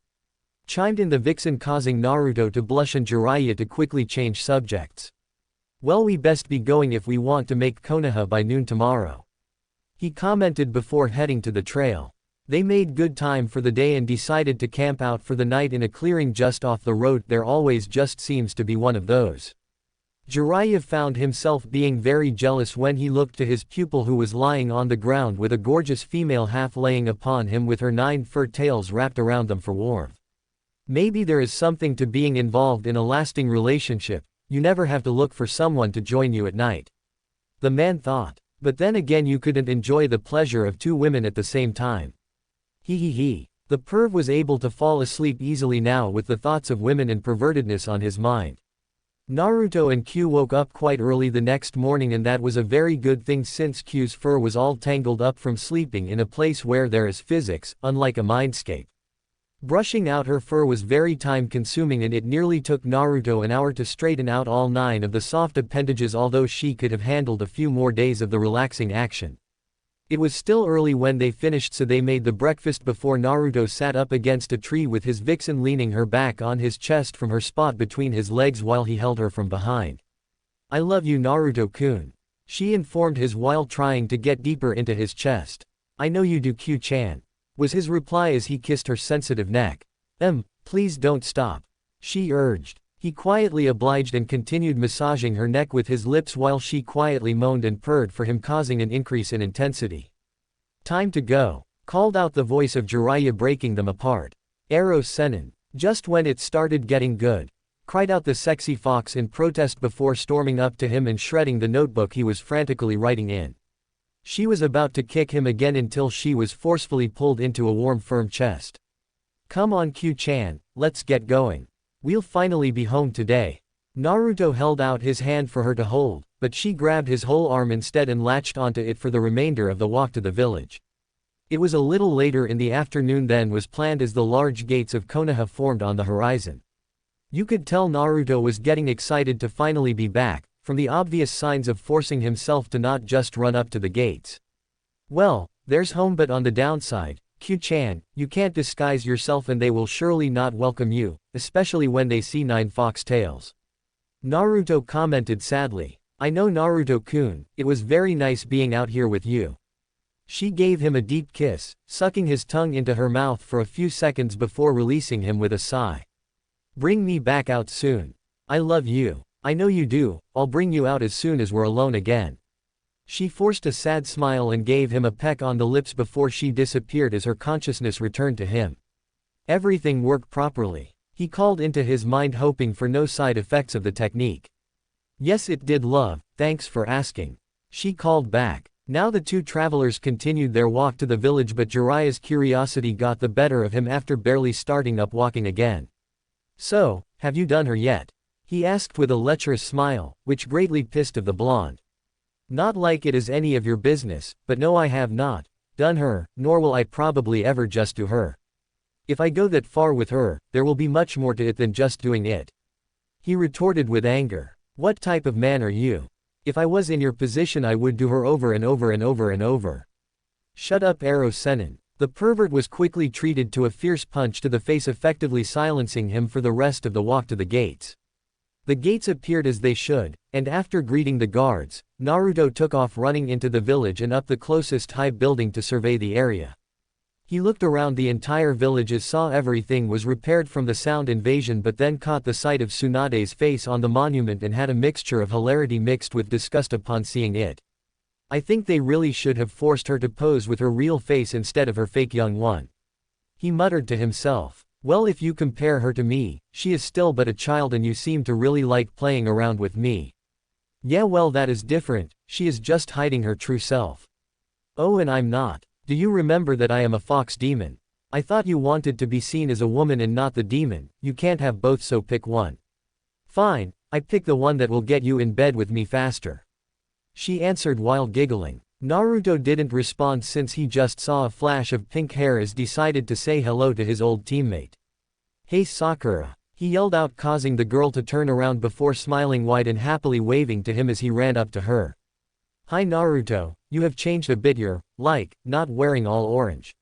chimed in the vixen, causing Naruto to blush and Jiraiya to quickly change subjects. Well, we best be going if we want to make Konoha by noon tomorrow. He commented before heading to the trail. They made good time for the day and decided to camp out for the night in a clearing just off the road. There always just seems to be one of those. Jiraiya found himself being very jealous when he looked to his pupil who was lying on the ground with a gorgeous female half laying upon him with her 9 fur tails wrapped around them for warmth. Maybe there is something to being involved in a lasting relationship, you never have to look for someone to join you at night. The man thought. But then again, you couldn't enjoy the pleasure of 2 women at the same time. He. The perv was able to fall asleep easily now with the thoughts of women and pervertedness on his mind. Naruto and Q woke up quite early the next morning, and that was a very good thing since Q's fur was all tangled up from sleeping in a place where there is physics, unlike a mindscape. Brushing out her fur was very time-consuming, and it nearly took Naruto an hour to straighten out all 9 of the soft appendages, although she could have handled a few more days of the relaxing action. It was still early when they finished, so they made the breakfast before Naruto sat up against a tree with his vixen leaning her back on his chest from her spot between his legs while he held her from behind. "I love you, Naruto-kun," she informed his while trying to get deeper into his chest. "I know you do, Q-chan," was his reply as he kissed her sensitive neck. Please don't stop," she urged. He quietly obliged and continued massaging her neck with his lips while she quietly moaned and purred for him, causing an increase in intensity. "Time to go," called out the voice of Jiraiya, breaking them apart. "Ero Sennin." "Just when it started getting good," cried out the sexy fox in protest before storming up to him and shredding the notebook he was frantically writing in. She was about to kick him again until she was forcefully pulled into a warm, firm chest. "Come on, Q-chan, let's get going. We'll finally be home today." Naruto held out his hand for her to hold, but she grabbed his whole arm instead and latched onto it for the remainder of the walk to the village. It was a little later in the afternoon than was planned as the large gates of Konoha formed on the horizon. You could tell Naruto was getting excited to finally be back, from the obvious signs of forcing himself to not just run up to the gates. "Well, there's home, but on the downside, Q-chan, you can't disguise yourself and they will surely not welcome you, especially when they see 9 fox tails," Naruto commented sadly. "I know, Naruto-kun, it was very nice being out here with you." She gave him a deep kiss, sucking his tongue into her mouth for a few seconds before releasing him with a sigh. "Bring me back out soon. I love you." "I know you do, I'll bring you out as soon as we're alone again." She forced a sad smile and gave him a peck on the lips before she disappeared as her consciousness returned to him. Everything worked properly. He called into his mind, hoping for no side effects of the technique. "Yes, it did, love, thanks for asking," she called back. Now the 2 travelers continued their walk to the village, but Jiraiya's curiosity got the better of him after barely starting up walking again. "So, have you done her yet?" he asked with a lecherous smile, which greatly pissed of the blonde. "Not like it is any of your business, but no, I have not done her, nor will I probably ever just do her. If I go that far with her, there will be much more to it than just doing it," he retorted with anger. "What type of man are you? If I was in your position, I would do her over and over and over and over." "Shut up, Ero Sennin." The pervert was quickly treated to a fierce punch to the face, effectively silencing him for the rest of the walk to the gates. The gates appeared as they should, and after greeting the guards, Naruto took off running into the village and up the closest high building to survey the area. He looked around the entire village as saw everything was repaired from the sound invasion, but then caught the sight of Tsunade's face on the monument and had a mixture of hilarity mixed with disgust upon seeing it. "I think they really should have forced her to pose with her real face instead of her fake young one," he muttered to himself. "Well, if you compare her to me, she is still but a child, and you seem to really like playing around with me. Yeah, well, that is different, she is just hiding her true self. Oh, and I'm not. Do you remember that I am a fox demon? I thought you wanted to be seen as a woman and not the demon. You can't have both, so pick one." "Fine, I pick the one that will get you in bed with me faster," she answered while giggling. Naruto didn't respond since he just saw a flash of pink hair as decided to say hello to his old teammate. "Hey Sakura," he yelled out, causing the girl to turn around before smiling wide and happily waving to him as he ran up to her. "Hi Naruto, you have changed a bit, you're, like, not wearing all orange,"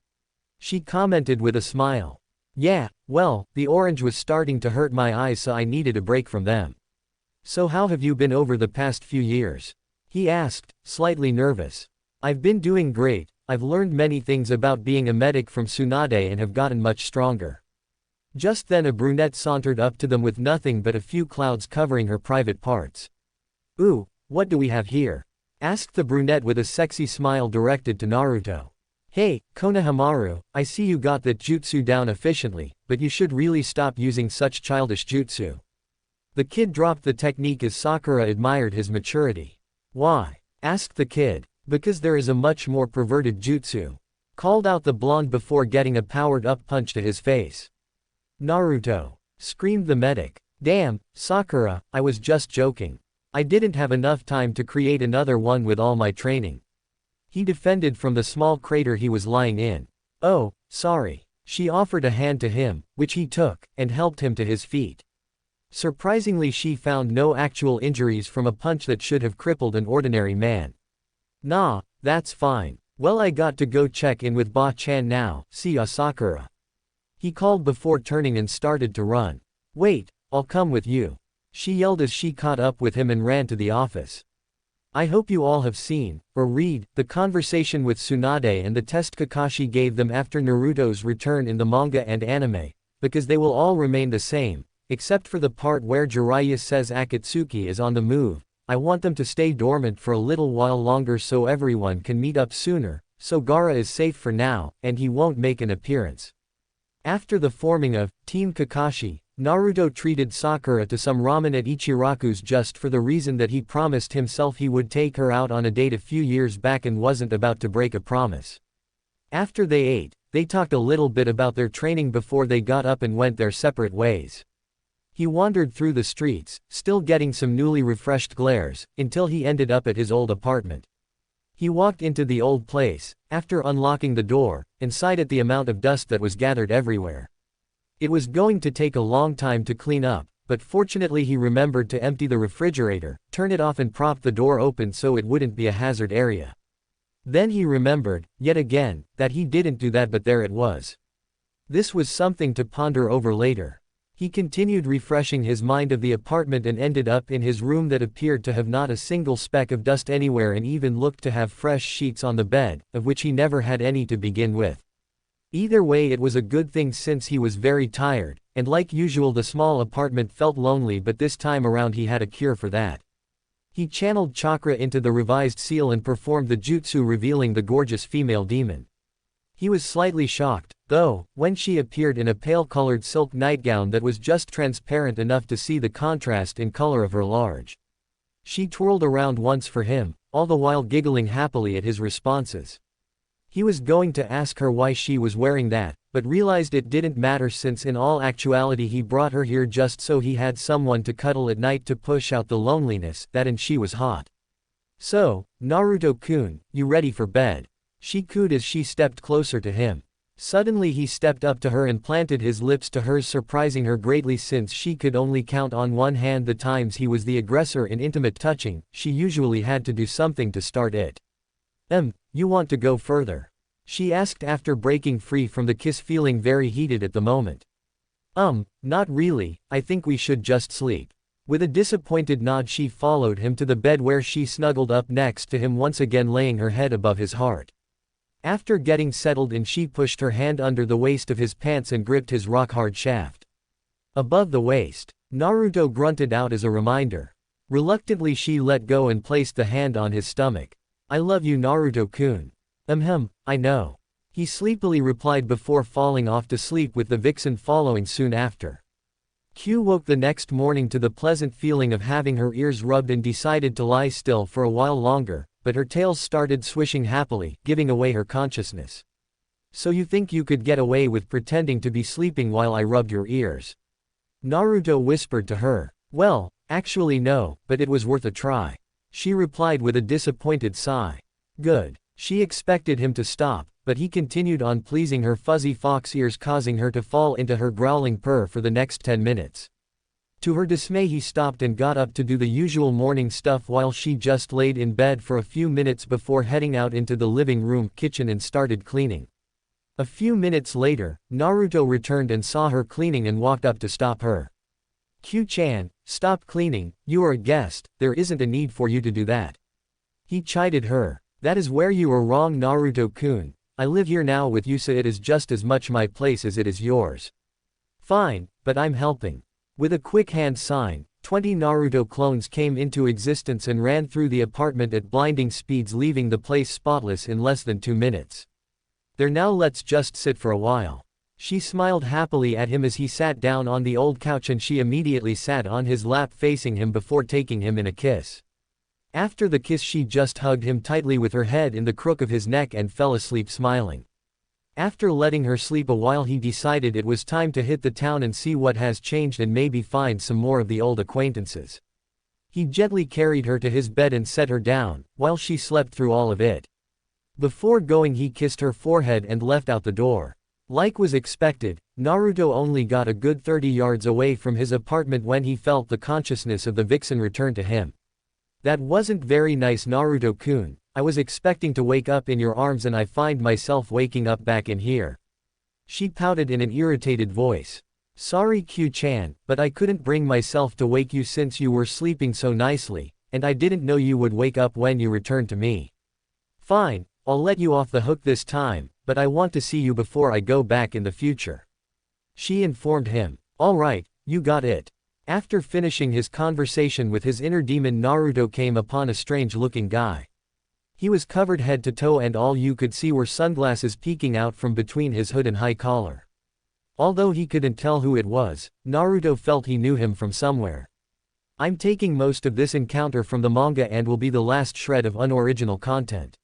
she commented with a smile. "Yeah, well, the orange was starting to hurt my eyes, so I needed a break from them." So how have you been over the past few years? He asked, slightly nervous. I've been doing great, I've learned many things about being a medic from Tsunade and have gotten much stronger. Just then a brunette sauntered up to them with nothing but a few clouds covering her private parts. Ooh, what do we have here? Asked the brunette with a sexy smile directed to Naruto. Hey, Konohamaru, I see you got that jutsu down efficiently, but you should really stop using such childish jutsu. The kid dropped the technique as Sakura admired his maturity. Why? Asked the kid. Because there is a much more perverted jutsu. Called out the blonde before getting a powered-up punch to his face. Naruto. Screamed the medic. Damn, Sakura, I was just joking. I didn't have enough time to create another one with all my training. He defended from the small crater he was lying in. Oh, sorry. She offered a hand to him, which he took, and helped him to his feet. Surprisingly, she found no actual injuries from a punch that should have crippled an ordinary man. Nah, that's fine. Well, I got to go check in with Ba-chan now, see ya Sakura. He called before turning and started to run. Wait, I'll come with you. She yelled as she caught up with him and ran to the office. I hope you all have seen, or read, the conversation with Tsunade and the test Kakashi gave them after Naruto's return in the manga and anime, because they will all remain the same, except for the part where Jiraiya says Akatsuki is on the move. I want them to stay dormant for a little while longer so everyone can meet up sooner, so Gaara is safe for now, and he won't make an appearance. After the forming of Team Kakashi, Naruto treated Sakura to some ramen at Ichiraku's just for the reason that he promised himself he would take her out on a date a few years back and wasn't about to break a promise. After they ate, they talked a little bit about their training before they got up and went their separate ways. He wandered through the streets, still getting some newly refreshed glares, until he ended up at his old apartment. He walked into the old place, after unlocking the door, and sighed at the amount of dust that was gathered everywhere. It was going to take a long time to clean up, but fortunately he remembered to empty the refrigerator, turn it off and prop the door open so it wouldn't be a hazard area. Then he remembered, yet again, that he didn't do that, but there it was. This was something to ponder over later. He continued refreshing his mind of the apartment and ended up in his room that appeared to have not a single speck of dust anywhere and even looked to have fresh sheets on the bed, of which he never had any to begin with. Either way, it was a good thing since he was very tired, and like usual the small apartment felt lonely, but this time around he had a cure for that. He channeled chakra into the revised seal and performed the jutsu revealing the gorgeous female demon. He was slightly shocked, though, when she appeared in a pale-colored silk nightgown that was just transparent enough to see the contrast in color of her large. She twirled around once for him, all the while giggling happily at his responses. He was going to ask her why she was wearing that, but realized it didn't matter since in all actuality he brought her here just so he had someone to cuddle at night to push out the loneliness, that and she was hot. So, Naruto-kun, you ready for bed? She cooed as she stepped closer to him. Suddenly he stepped up to her and planted his lips to hers, surprising her greatly since she could only count on one hand the times he was the aggressor in intimate touching. She usually had to do something to start it. You want to go further? She asked after breaking free from the kiss, feeling very heated at the moment. Not really, I think we should just sleep. With a disappointed nod she followed him to the bed where she snuggled up next to him, once again laying her head above his heart. After getting settled in, she pushed her hand under the waist of his pants and gripped his rock-hard shaft. Above the waist, Naruto grunted out as a reminder. Reluctantly she let go and placed the hand on his stomach. I love you, Naruto-kun. I know. He sleepily replied before falling off to sleep with the vixen following soon after. Q woke the next morning to the pleasant feeling of having her ears rubbed and decided to lie still for a while longer, but her tails started swishing happily, giving away her consciousness. So you think you could get away with pretending to be sleeping while I rubbed your ears? Naruto whispered to her. Well, actually no, but it was worth a try. She replied with a disappointed sigh. Good. She expected him to stop, but he continued on, pleasing her fuzzy fox ears, causing her to fall into her growling purr for the next 10 minutes. To her dismay he stopped and got up to do the usual morning stuff while she just laid in bed for a few minutes before heading out into the living room kitchen and started cleaning. A few minutes later, Naruto returned and saw her cleaning and walked up to stop her. Q-chan, stop cleaning, you are a guest, there isn't a need for you to do that. He chided her. That is where you are wrong, Naruto-kun. I live here now with you, so it is just as much my place as it is yours. Fine, but I'm helping. With a quick hand sign, 20 Naruto clones came into existence and ran through the apartment at blinding speeds, leaving the place spotless in less than 2 minutes. There, now let's just sit for a while. She smiled happily at him as he sat down on the old couch, and she immediately sat on his lap facing him before taking him in a kiss. After the kiss, she just hugged him tightly with her head in the crook of his neck and fell asleep smiling. After letting her sleep a while, he decided it was time to hit the town and see what has changed and maybe find some more of the old acquaintances. He gently carried her to his bed and set her down, while she slept through all of it. Before going, he kissed her forehead and left out the door. Like was expected, Naruto only got a good 30 yards away from his apartment when he felt the consciousness of the vixen return to him. That wasn't very nice, Naruto-kun. I was expecting to wake up in your arms and I find myself waking up back in here. She pouted in an irritated voice. Sorry, Q-chan, but I couldn't bring myself to wake you since you were sleeping so nicely, and I didn't know you would wake up when you returned to me. Fine, I'll let you off the hook this time, but I want to see you before I go back in the future. She informed him. Alright, you got it. After finishing his conversation with his inner demon, Naruto came upon a strange-looking guy. He was covered head to toe and all you could see were sunglasses peeking out from between his hood and high collar. Although he couldn't tell who it was, Naruto felt he knew him from somewhere. I'm taking most of this encounter from the manga and will be the last shred of unoriginal content.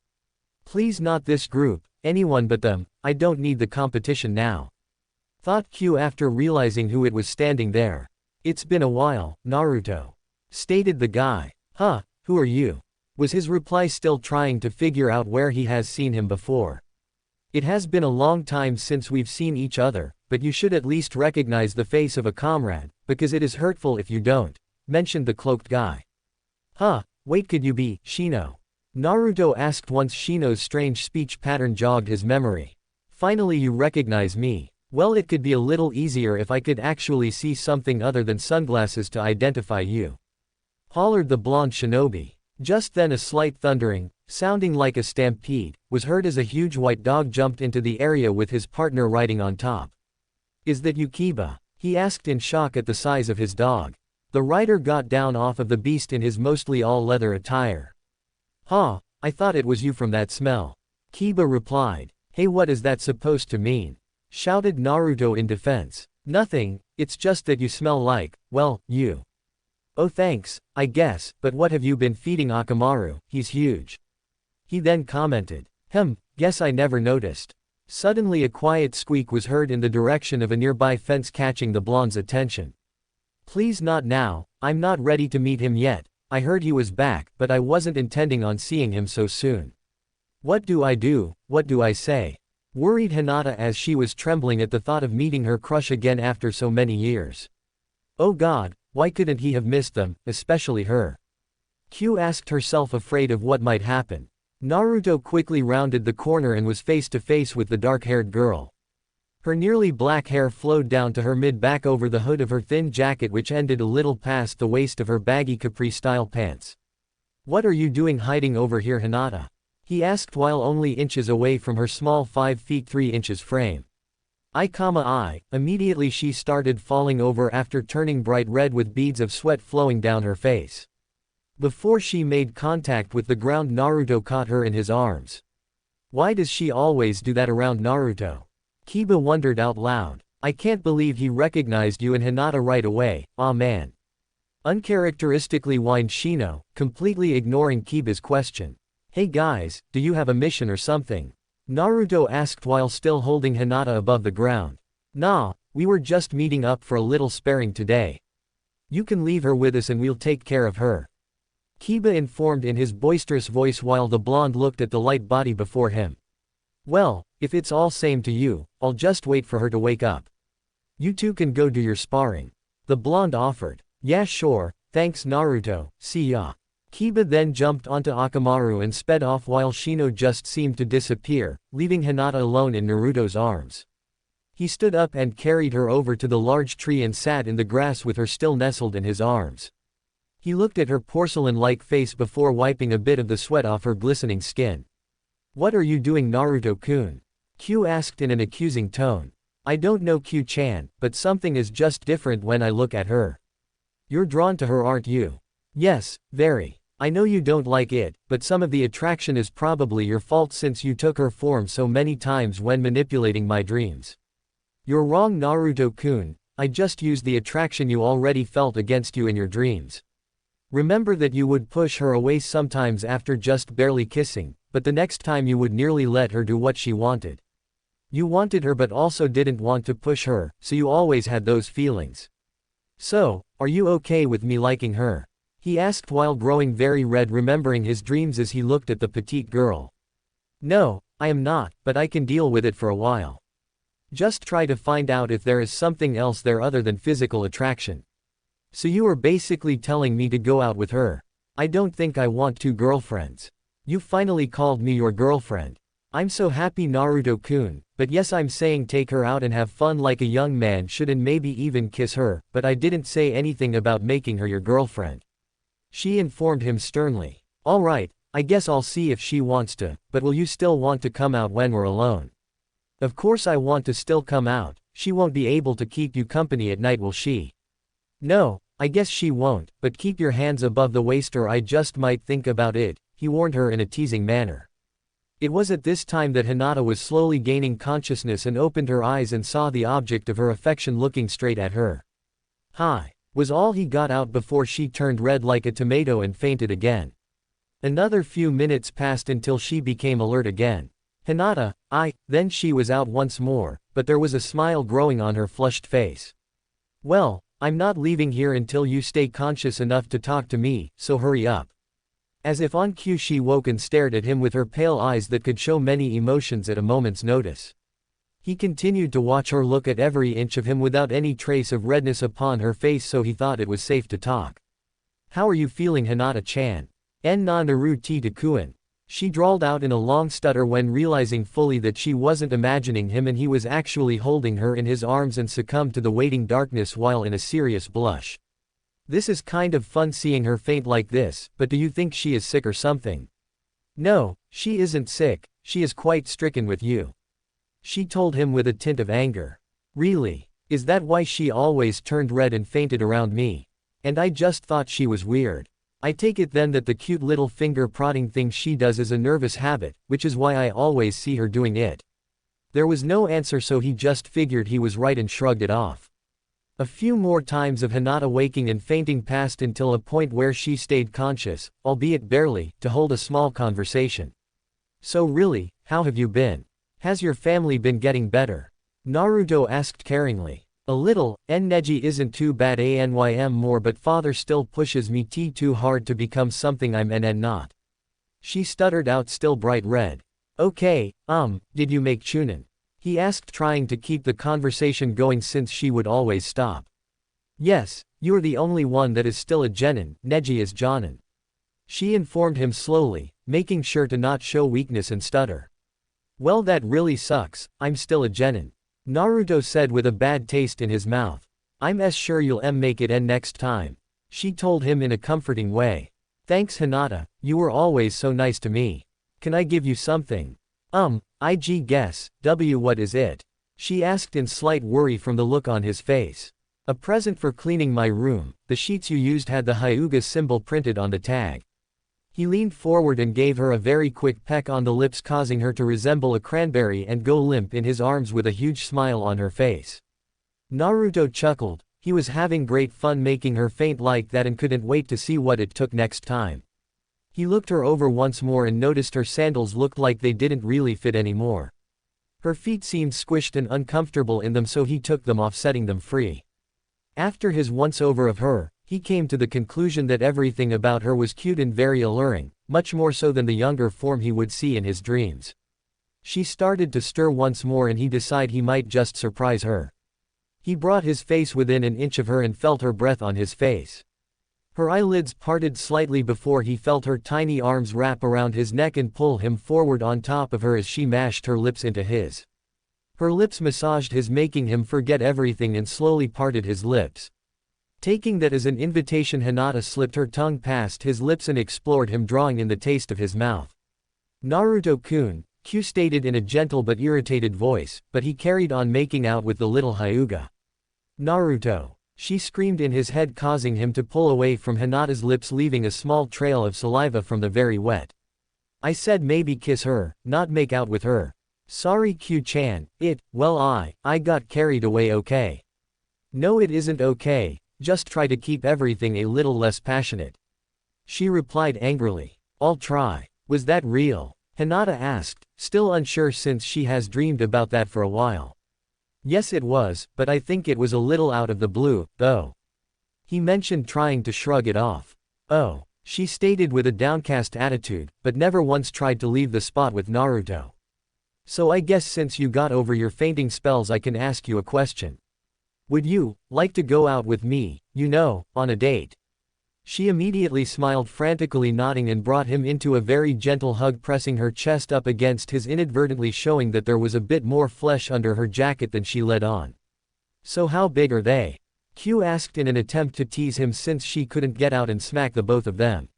Please, not this group, anyone but them, I don't need the competition now. Thought Q after realizing who it was standing there. It's been a while, Naruto. Stated the guy. Huh, who are you? Was his reply, still trying to figure out where he has seen him before. It has been a long time since we've seen each other, but you should at least recognize the face of a comrade, because it is hurtful if you don't, mentioned the cloaked guy. Huh, wait, could you be Shino? Naruto asked once Shino's strange speech pattern jogged his memory. Finally, you recognize me. Well, it could be a little easier if I could actually see something other than sunglasses to identify you. Hollered the blonde shinobi. Just then a slight thundering, sounding like a stampede, was heard as a huge white dog jumped into the area with his partner riding on top. Is that you, Kiba? He asked in shock at the size of his dog. The rider got down off of the beast in his mostly all-leather attire. Huh, I thought it was you from that smell. Kiba replied. Hey, what is that supposed to mean? Shouted Naruto in defense. Nothing, it's just that you smell like, well, you. Oh thanks, I guess, but what have you been feeding Akamaru? He's huge. He then commented. Guess I never noticed. Suddenly a quiet squeak was heard in the direction of a nearby fence, catching the blonde's attention. Please, not now, I'm not ready to meet him yet. I heard he was back, but I wasn't intending on seeing him so soon. What do I do, what do I say? Worried Hinata as she was trembling at the thought of meeting her crush again after so many years. Oh god, why couldn't he have missed them, especially her? Q asked herself, afraid of what might happen. Naruto quickly rounded the corner and was face to face with the dark-haired girl. Her nearly black hair flowed down to her mid-back over the hood of her thin jacket, which ended a little past the waist of her baggy capri-style pants. What are you doing hiding over here, Hinata? He asked while only inches away from her small 5 feet 3 inches frame. I. Immediately she started falling over after turning bright red with beads of sweat flowing down her face. Before she made contact with the ground, Naruto caught her in his arms. Why does she always do that around Naruto? Kiba wondered out loud. I can't believe he recognized you and Hinata right away, aw man. Uncharacteristically whined Shino, completely ignoring Kiba's question. Hey guys, do you have a mission or something? Naruto asked while still holding Hinata above the ground. Nah, we were just meeting up for a little sparring today. You can leave her with us and we'll take care of her. Kiba informed in his boisterous voice while the blonde looked at the light body before him. Well, if it's all same to you, I'll just wait for her to wake up. You two can go do your sparring. The blonde offered. Yeah sure, thanks Naruto, see ya. Kiba then jumped onto Akamaru and sped off while Shino just seemed to disappear, leaving Hinata alone in Naruto's arms. He stood up and carried her over to the large tree and sat in the grass with her still nestled in his arms. He looked at her porcelain-like face before wiping a bit of the sweat off her glistening skin. "What are you doing, Naruto-kun?" Q asked in an accusing tone. "I don't know, Q-chan, but something is just different when I look at her." "You're drawn to her, aren't you?" "Yes, very. I know you don't like it, but some of the attraction is probably your fault since you took her form so many times when manipulating my dreams." "You're wrong, Naruto-kun, I just used the attraction you already felt against you in your dreams. Remember that you would push her away sometimes after just barely kissing, but the next time you would nearly let her do what she wanted. You wanted her but also didn't want to push her, so you always had those feelings. So, are you okay with me liking her?" he asked while growing very red, remembering his dreams as he looked at the petite girl. "No, I am not, but I can deal with it for a while. Just try to find out if there is something else there other than physical attraction." "So you are basically telling me to go out with her? I don't think I want two girlfriends." "You finally called me your girlfriend. I'm so happy, Naruto-kun, but yes, I'm saying take her out and have fun like a young man should and maybe even kiss her, but I didn't say anything about making her your girlfriend," she informed him sternly. "Alright, I guess I'll see if she wants to, but will you still want to come out when we're alone?" "Of course I want to still come out. She won't be able to keep you company at night, will she?" "No, I guess she won't, but keep your hands above the waist or I just might think about it," he warned her in a teasing manner. It was at this time that Hinata was slowly gaining consciousness and opened her eyes and saw the object of her affection looking straight at her. "Hi," was all he got out before she turned red like a tomato and fainted again. Another few minutes passed until she became alert again. "Hinata, then she was out once more, but there was a smile growing on her flushed face. "Well, I'm not leaving here until you stay conscious enough to talk to me, so hurry up." As if on cue, she woke and stared at him with her pale eyes that could show many emotions at a moment's notice. He continued to watch her look at every inch of him without any trace of redness upon her face, so he thought it was safe to talk. "How are you feeling, Hinata-chan? En na naru te takuen?" She drawled out in a long stutter when realizing fully that she wasn't imagining him and he was actually holding her in his arms, and succumbed to the waiting darkness while in a serious blush. "This is kind of fun seeing her faint like this, but do you think she is sick or something?" "No, she isn't sick, she is quite stricken with you," she told him with a tint of anger. "Really? Is that why she always turned red and fainted around me? And I just thought she was weird. I take it then that the cute little finger prodding thing she does is a nervous habit, which is why I always see her doing it." There was no answer, so he just figured he was right and shrugged it off. A few more times of Hinata waking and fainting passed until a point where she stayed conscious, albeit barely, to hold a small conversation. "So really, how have you been? Has your family been getting better?" Naruto asked caringly. "A little, Neji isn't too bad anym more, but father still pushes me too hard to become something I'm not," she stuttered out, still bright red. "Okay, did you make chunin?" he asked, trying to keep the conversation going since she would always stop. "Yes, you're the only one that is still a genin, Neji is jonin," she informed him slowly, making sure to not show weakness and stutter. "Well, that really sucks, I'm still a genin," Naruto said with a bad taste in his mouth. "I'm sure you'll make it next time," she told him in a comforting way. "Thanks, Hinata, you were always so nice to me. Can I give you something?" I guess, what is it?" she asked in slight worry from the look on his face. "A present for cleaning my room, the sheets you used had the Hyuga symbol printed on the tag." He leaned forward and gave her a very quick peck on the lips, causing her to resemble a cranberry and go limp in his arms with a huge smile on her face. Naruto chuckled. He was having great fun making her faint like that and couldn't wait to see what it took next time. He looked her over once more and noticed her sandals looked like they didn't really fit anymore. Her feet seemed squished and uncomfortable in them, so he took them off, setting them free. After his once-over of her, he came to the conclusion that everything about her was cute and very alluring, much more so than the younger form he would see in his dreams. She started to stir once more and he decided he might just surprise her. He brought his face within an inch of her and felt her breath on his face. Her eyelids parted slightly before he felt her tiny arms wrap around his neck and pull him forward on top of her as she mashed her lips into his. Her lips massaged his, making him forget everything, and slowly parted his lips. Taking that as an invitation, Hinata slipped her tongue past his lips and explored him, drawing in the taste of his mouth. Naruto-kun, Q stated in a gentle but irritated voice, but he carried on making out with the little Hyuga. Naruto! She screamed in his head, causing him to pull away from Hinata's lips, leaving a small trail of saliva from the very wet. I said maybe kiss her, not make out with her. Sorry Q-chan, I got carried away, okay? No, it isn't okay, just try to keep everything a little less passionate. She replied angrily. I'll try. Was that real? Hinata asked, still unsure since she has dreamed about that for a while. Yes it was, but I think it was a little out of the blue, though. He mentioned, trying to shrug it off. Oh, she stated with a downcast attitude, but never once tried to leave the spot with Naruto. So I guess since you got over your fainting spells, I can ask you a question. Would you like to go out with me, on a date? She immediately smiled, frantically nodding, and brought him into a very gentle hug, pressing her chest up against his, inadvertently showing that there was a bit more flesh under her jacket than she let on. So how big are they? Q asked in an attempt to tease him, since she couldn't get out and smack the both of them.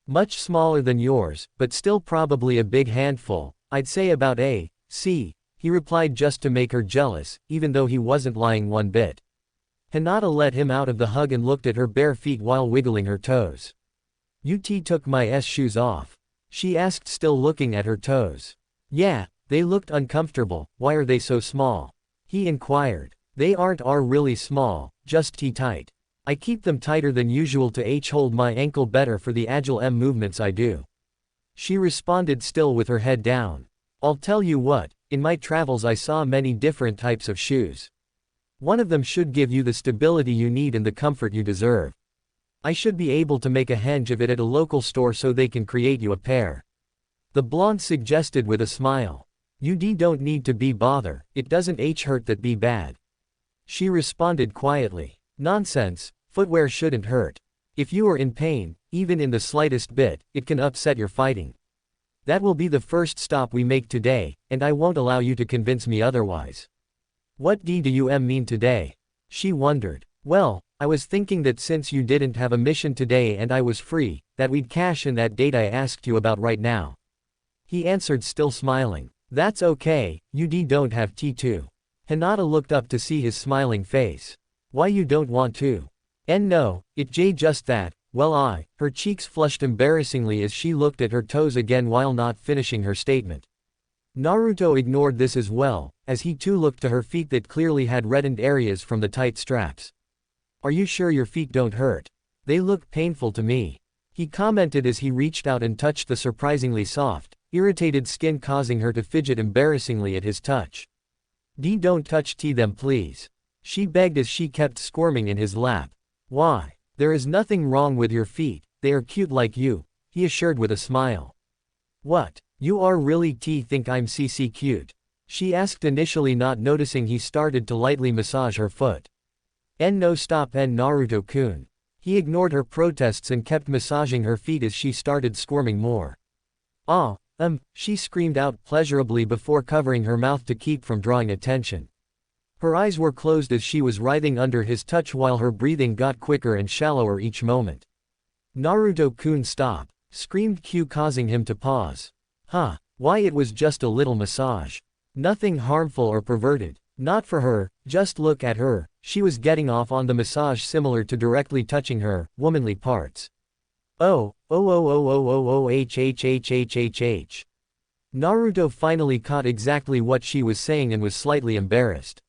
Much smaller than yours, but still probably a big handful. I'd say about C, he replied, just to make her jealous, even though he wasn't lying one bit. Hinata let him out of the hug and looked at her bare feet while wiggling her toes. UT took my shoes off? She asked, still looking at her toes. Yeah, they looked uncomfortable. Why are they so small? He inquired. They aren't really small, just tight. I keep them tighter than usual to hold my ankle better for the agile movements I do. She responded, still with her head down. I'll tell you what, in my travels I saw many different types of shoes. One of them should give you the stability you need and the comfort you deserve. I should be able to make a henge of it at a local store so they can create you a pair. The blonde suggested with a smile. You don't need to be bother, it doesn't hurt that be bad. She responded quietly. Nonsense, footwear shouldn't hurt. If you are in pain, even in the slightest bit, it can upset your fighting. That will be the first stop we make today, and I won't allow you to convince me otherwise. What do you mean today? She wondered. Well, I was thinking that since you didn't have a mission today and I was free, that we'd cash in that date I asked you about right now. He answered, still smiling. That's okay, you don't have T2. Hinata looked up to see his smiling face. Why you don't want to? No, it just that. Well, her cheeks flushed embarrassingly as she looked at her toes again while not finishing her statement. Naruto ignored this as well, as he too looked to her feet that clearly had reddened areas from the tight straps. Are you sure your feet don't hurt? They look painful to me. He commented as he reached out and touched the surprisingly soft, irritated skin, causing her to fidget embarrassingly at his touch. Don't touch them please. She begged as she kept squirming in his lap. Why? There is nothing wrong with your feet, they are cute like you, he assured with a smile. What? You are really think I'm CC cute? She asked, initially not noticing he started to lightly massage her foot. No, stop Naruto-kun. He ignored her protests and kept massaging her feet as she started squirming more. She screamed out pleasurably before covering her mouth to keep from drawing attention. Her eyes were closed as she was writhing under his touch while her breathing got quicker and shallower each moment. Naruto-kun, stop, screamed Q, causing him to pause. Why, it was just a little massage. Nothing harmful or perverted. Not for her, just look at her, she was getting off on the massage similar to directly touching her, womanly parts. Naruto finally caught exactly what she was saying and was slightly embarrassed.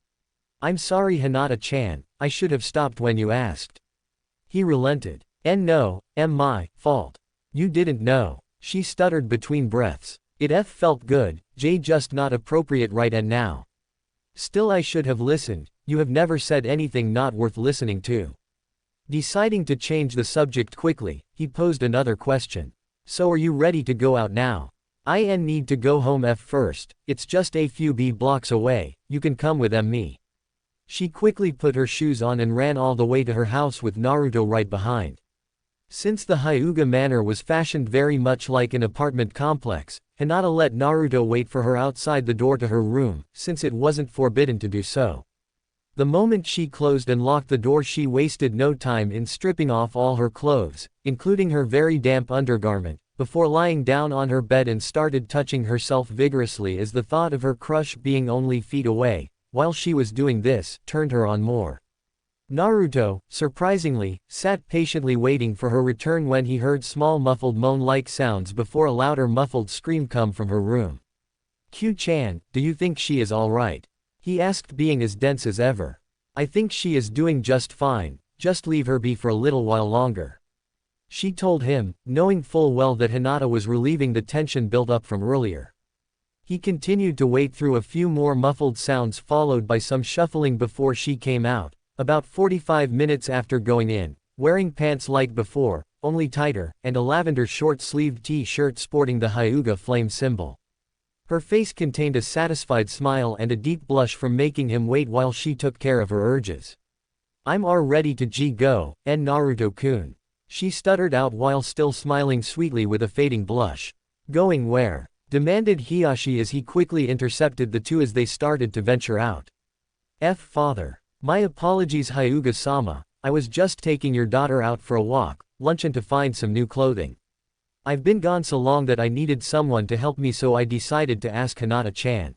I'm sorry Hinata-chan, I should have stopped when you asked. He relented. No, my fault. You didn't know. She stuttered between breaths. It felt good, just not appropriate right now. Still, I should have listened, you have never said anything not worth listening to. Deciding to change the subject quickly, he posed another question. So are you ready to go out now? I need to go home first, it's just a few blocks away, you can come with me. She quickly put her shoes on and ran all the way to her house with Naruto right behind. Since the Hyuga manor was fashioned very much like an apartment complex, Hinata let Naruto wait for her outside the door to her room, since it wasn't forbidden to do so. The moment she closed and locked the door, she wasted no time in stripping off all her clothes, including her very damp undergarment, before lying down on her bed and started touching herself vigorously as the thought of her crush being only feet away, while she was doing this, turned her on more. Naruto, surprisingly, sat patiently waiting for her return when he heard small muffled moan-like sounds before a louder muffled scream come from her room. "Q-chan, do you think she is alright?" he asked, being as dense as ever. "I think she is doing just fine, just leave her be for a little while longer," she told him, knowing full well that Hinata was relieving the tension built up from earlier. He continued to wait through a few more muffled sounds followed by some shuffling before she came out, about 45 minutes after going in, wearing pants like before, only tighter, and a lavender short-sleeved t-shirt sporting the Hyuga flame symbol. Her face contained a satisfied smile and a deep blush from making him wait while she took care of her urges. "I'm ready to go, and Naruto-kun," she stuttered out while still smiling sweetly with a fading blush. "Going where?" demanded Hiyashi as he quickly intercepted the two as they started to venture out. "Father. My apologies Hyuga-sama, I was just taking your daughter out for a walk, lunch and to find some new clothing. I've been gone so long that I needed someone to help me, so I decided to ask Hinata-chan."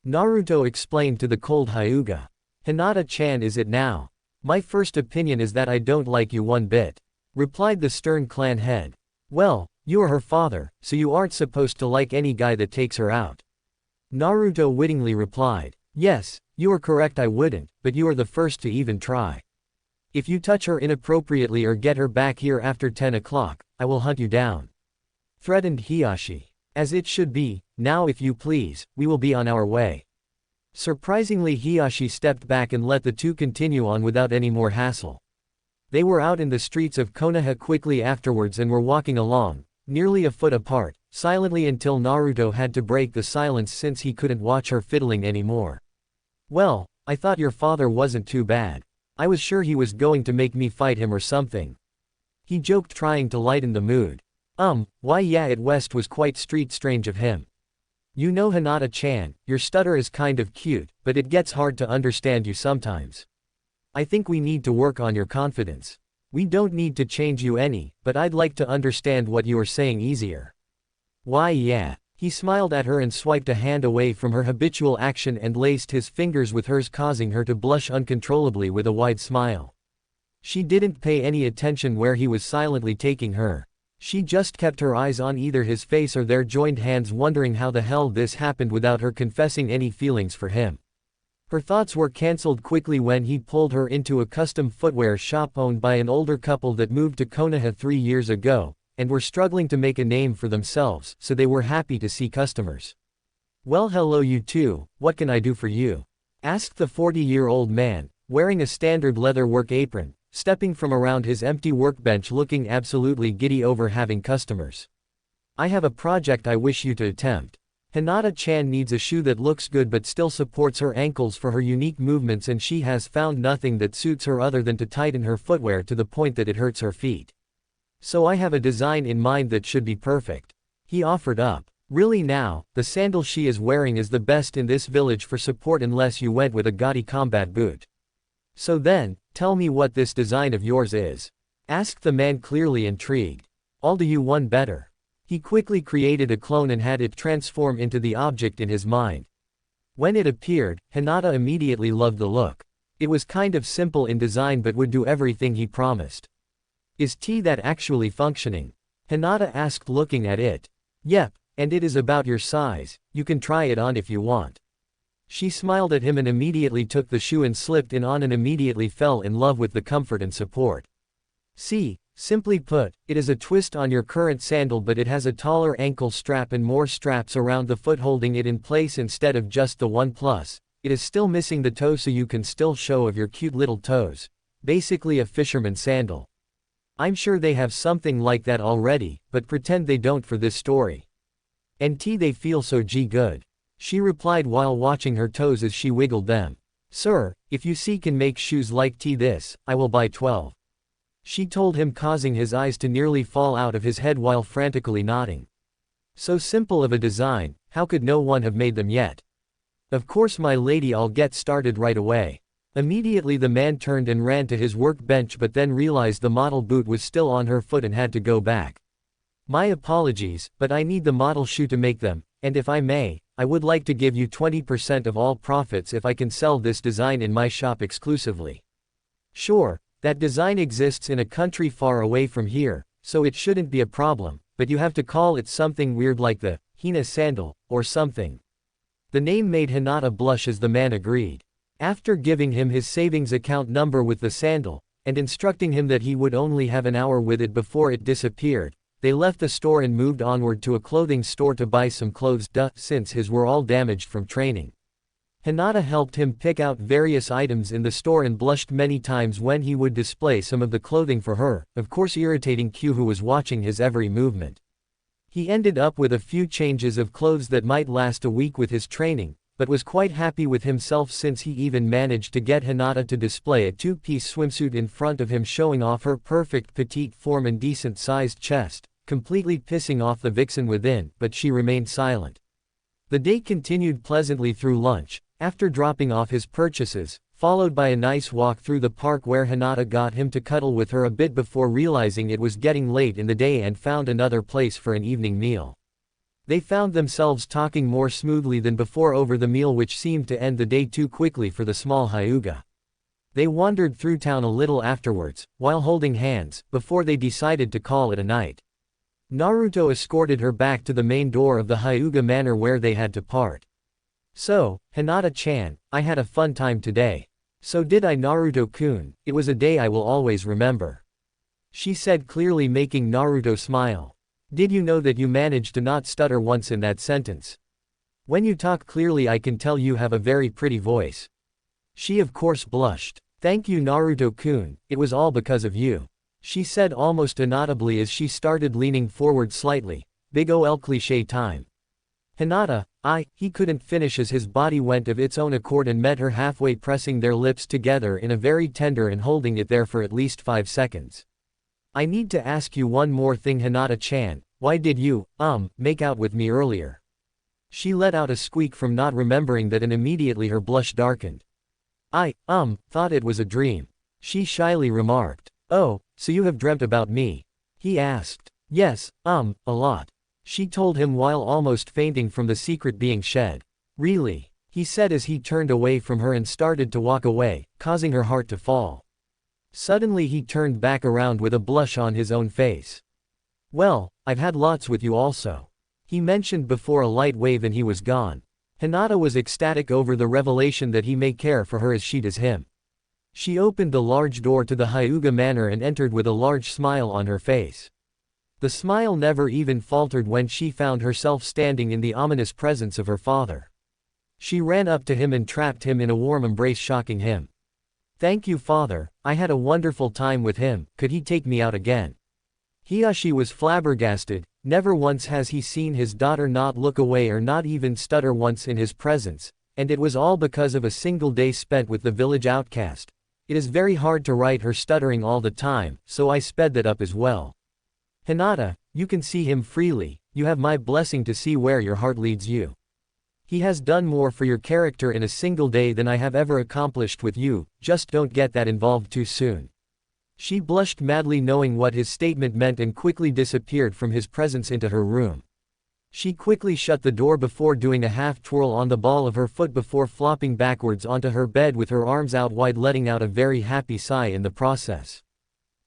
Naruto explained to the cold Hyuga. "Hinata-chan is it now? My first opinion is that I don't like you one bit," replied the stern clan head. "Well, you are her father, so you aren't supposed to like any guy that takes her out." Naruto wittingly replied. "Yes, you are correct, I wouldn't, but you are the first to even try. If you touch her inappropriately or get her back here after 10 o'clock, I will hunt you down," threatened Hiyashi. "As it should be, now if you please, we will be on our way." Surprisingly, Hiyashi stepped back and let the two continue on without any more hassle. They were out in the streets of Konoha quickly afterwards and were walking along, nearly a foot apart, silently until Naruto had to break the silence since he couldn't watch her fiddling anymore. "Well, I thought your father wasn't too bad. I was sure he was going to make me fight him or something," he joked, trying to lighten the mood. Why yeah, it West was quite street strange of him. You know Hinata-chan, your stutter is kind of cute, but it gets hard to understand you sometimes. I think we need to work on your confidence. We don't need to change you any, but I'd like to understand what you are saying easier." "Why yeah." He smiled at her and swiped a hand away from her habitual action and laced his fingers with hers, causing her to blush uncontrollably with a wide smile. She didn't pay any attention where he was silently taking her. She just kept her eyes on either his face or their joined hands, wondering how the hell this happened without her confessing any feelings for him. Her thoughts were cancelled quickly when he pulled her into a custom footwear shop owned by an older couple that moved to Konoha 3 years ago, and were struggling to make a name for themselves, so they were happy to see customers. "Well, hello you two, what can I do for you?" asked the 40-year-old man, wearing a standard leather work apron, stepping from around his empty workbench looking absolutely giddy over having customers. "I have a project I wish you to attempt. Hinata-chan needs a shoe that looks good but still supports her ankles for her unique movements, and she has found nothing that suits her other than to tighten her footwear to the point that it hurts her feet. So I have a design in mind that should be perfect," he offered up. "Really now, the sandal she is wearing is the best in this village for support unless you went with a gaudy combat boot. So then, tell me what this design of yours is?" asked the man, clearly intrigued. "I'll do you one better." He quickly created a clone and had it transform into the object in his mind. When it appeared, Hinata immediately loved the look. It was kind of simple in design but would do everything he promised. "Is that actually functioning?" Hinata asked, looking at it. "Yep, and it is about your size, you can try it on if you want." She smiled at him and immediately took the shoe and slipped in on and immediately fell in love with the comfort and support. "See, simply put, it is a twist on your current sandal, but it has a taller ankle strap and more straps around the foot holding it in place instead of just the one, plus it is still missing the toe so you can still show of your cute little toes. Basically a fisherman's sandal. I'm sure they have something like that already, but pretend they don't for this story. And they feel so good," she replied while watching her toes as she wiggled them. "Sir, if you can make shoes like this, I will buy 12. She told him, causing his eyes to nearly fall out of his head while frantically nodding. So simple of a design, how could no one have made them yet? Of course my lady, I'll get started right away. Immediately the man turned and ran to his workbench, but then realized the model boot was still on her foot and had to go back. My apologies, but I need the model shoe to make them, and if I may, I would like to give you 20% of all profits if I can sell this design in my shop exclusively. Sure, that design exists in a country far away from here, so it shouldn't be a problem, but you have to call it something weird like the Hina sandal, or something. The name made Hinata blush as the man agreed. After giving him his savings account number with the sandal, and instructing him that he would only have an hour with it before it disappeared, they left the store and moved onward to a clothing store to buy some clothes, since his were all damaged from training. Hinata helped him pick out various items in the store and blushed many times when he would display some of the clothing for her, of course irritating Q, who was watching his every movement. He ended up with a few changes of clothes that might last a week with his training, but was quite happy with himself since he even managed to get Hinata to display a two-piece swimsuit in front of him, showing off her perfect petite form and decent-sized chest, completely pissing off the vixen within, but she remained silent. The day continued pleasantly through lunch, after dropping off his purchases, followed by a nice walk through the park where Hinata got him to cuddle with her a bit before realizing it was getting late in the day and found another place for an evening meal. They found themselves talking more smoothly than before over the meal, which seemed to end the day too quickly for the small Hyuga. They wandered through town a little afterwards, while holding hands, before they decided to call it a night. Naruto escorted her back to the main door of the Hyuga manor where they had to part. So, Hinata-chan, I had a fun time today. So did I, Naruto-kun, it was a day I will always remember. She said, clearly making Naruto smile. Did you know that you managed to not stutter once in that sentence? When you talk clearly I can tell you have a very pretty voice. She of course blushed. Thank you Naruto-kun, it was all because of you. She said almost inaudibly as she started leaning forward slightly. Big ol' cliché time. Hinata, he couldn't finish as his body went of its own accord and met her halfway, pressing their lips together in a very tender and holding it there for at least 5 seconds. I need to ask you one more thing, Hinata-chan, why did you, make out with me earlier? She let out a squeak from not remembering that, and immediately her blush darkened. I thought it was a dream. She shyly remarked. Oh, so you have dreamt about me? He asked. Yes, a lot. She told him while almost fainting from the secret being shed. Really? He said as he turned away from her and started to walk away, causing her heart to fall. Suddenly he turned back around with a blush on his own face. Well, I've had lots with you also. He mentioned before a light wave and he was gone. Hinata was ecstatic over the revelation that he may care for her as she does him. She opened the large door to the Hyuga manor and entered with a large smile on her face. The smile never even faltered when she found herself standing in the ominous presence of her father. She ran up to him and trapped him in a warm embrace, shocking him. Thank you, father, I had a wonderful time with him, could he take me out again? Hiyashi was flabbergasted, never once has he seen his daughter not look away or not even stutter once in his presence, and it was all because of a single day spent with the village outcast. It is very hard to write her stuttering all the time, so I sped that up as well. Hinata, you can see him freely, you have my blessing to see where your heart leads you. He has done more for your character in a single day than I have ever accomplished with you, just don't get that involved too soon. She blushed madly knowing what his statement meant and quickly disappeared from his presence into her room. She quickly shut the door before doing a half twirl on the ball of her foot before flopping backwards onto her bed with her arms out wide, letting out a very happy sigh in the process.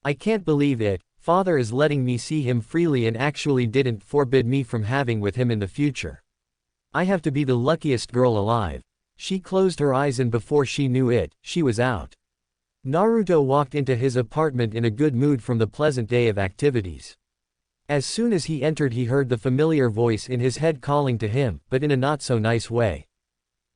I can't believe it, father is letting me see him freely and actually didn't forbid me from having with him in the future. I have to be the luckiest girl alive. She closed her eyes and before she knew it, she was out. Naruto walked into his apartment in a good mood from the pleasant day of activities. As soon as he entered he heard the familiar voice in his head calling to him, but in a not so nice way.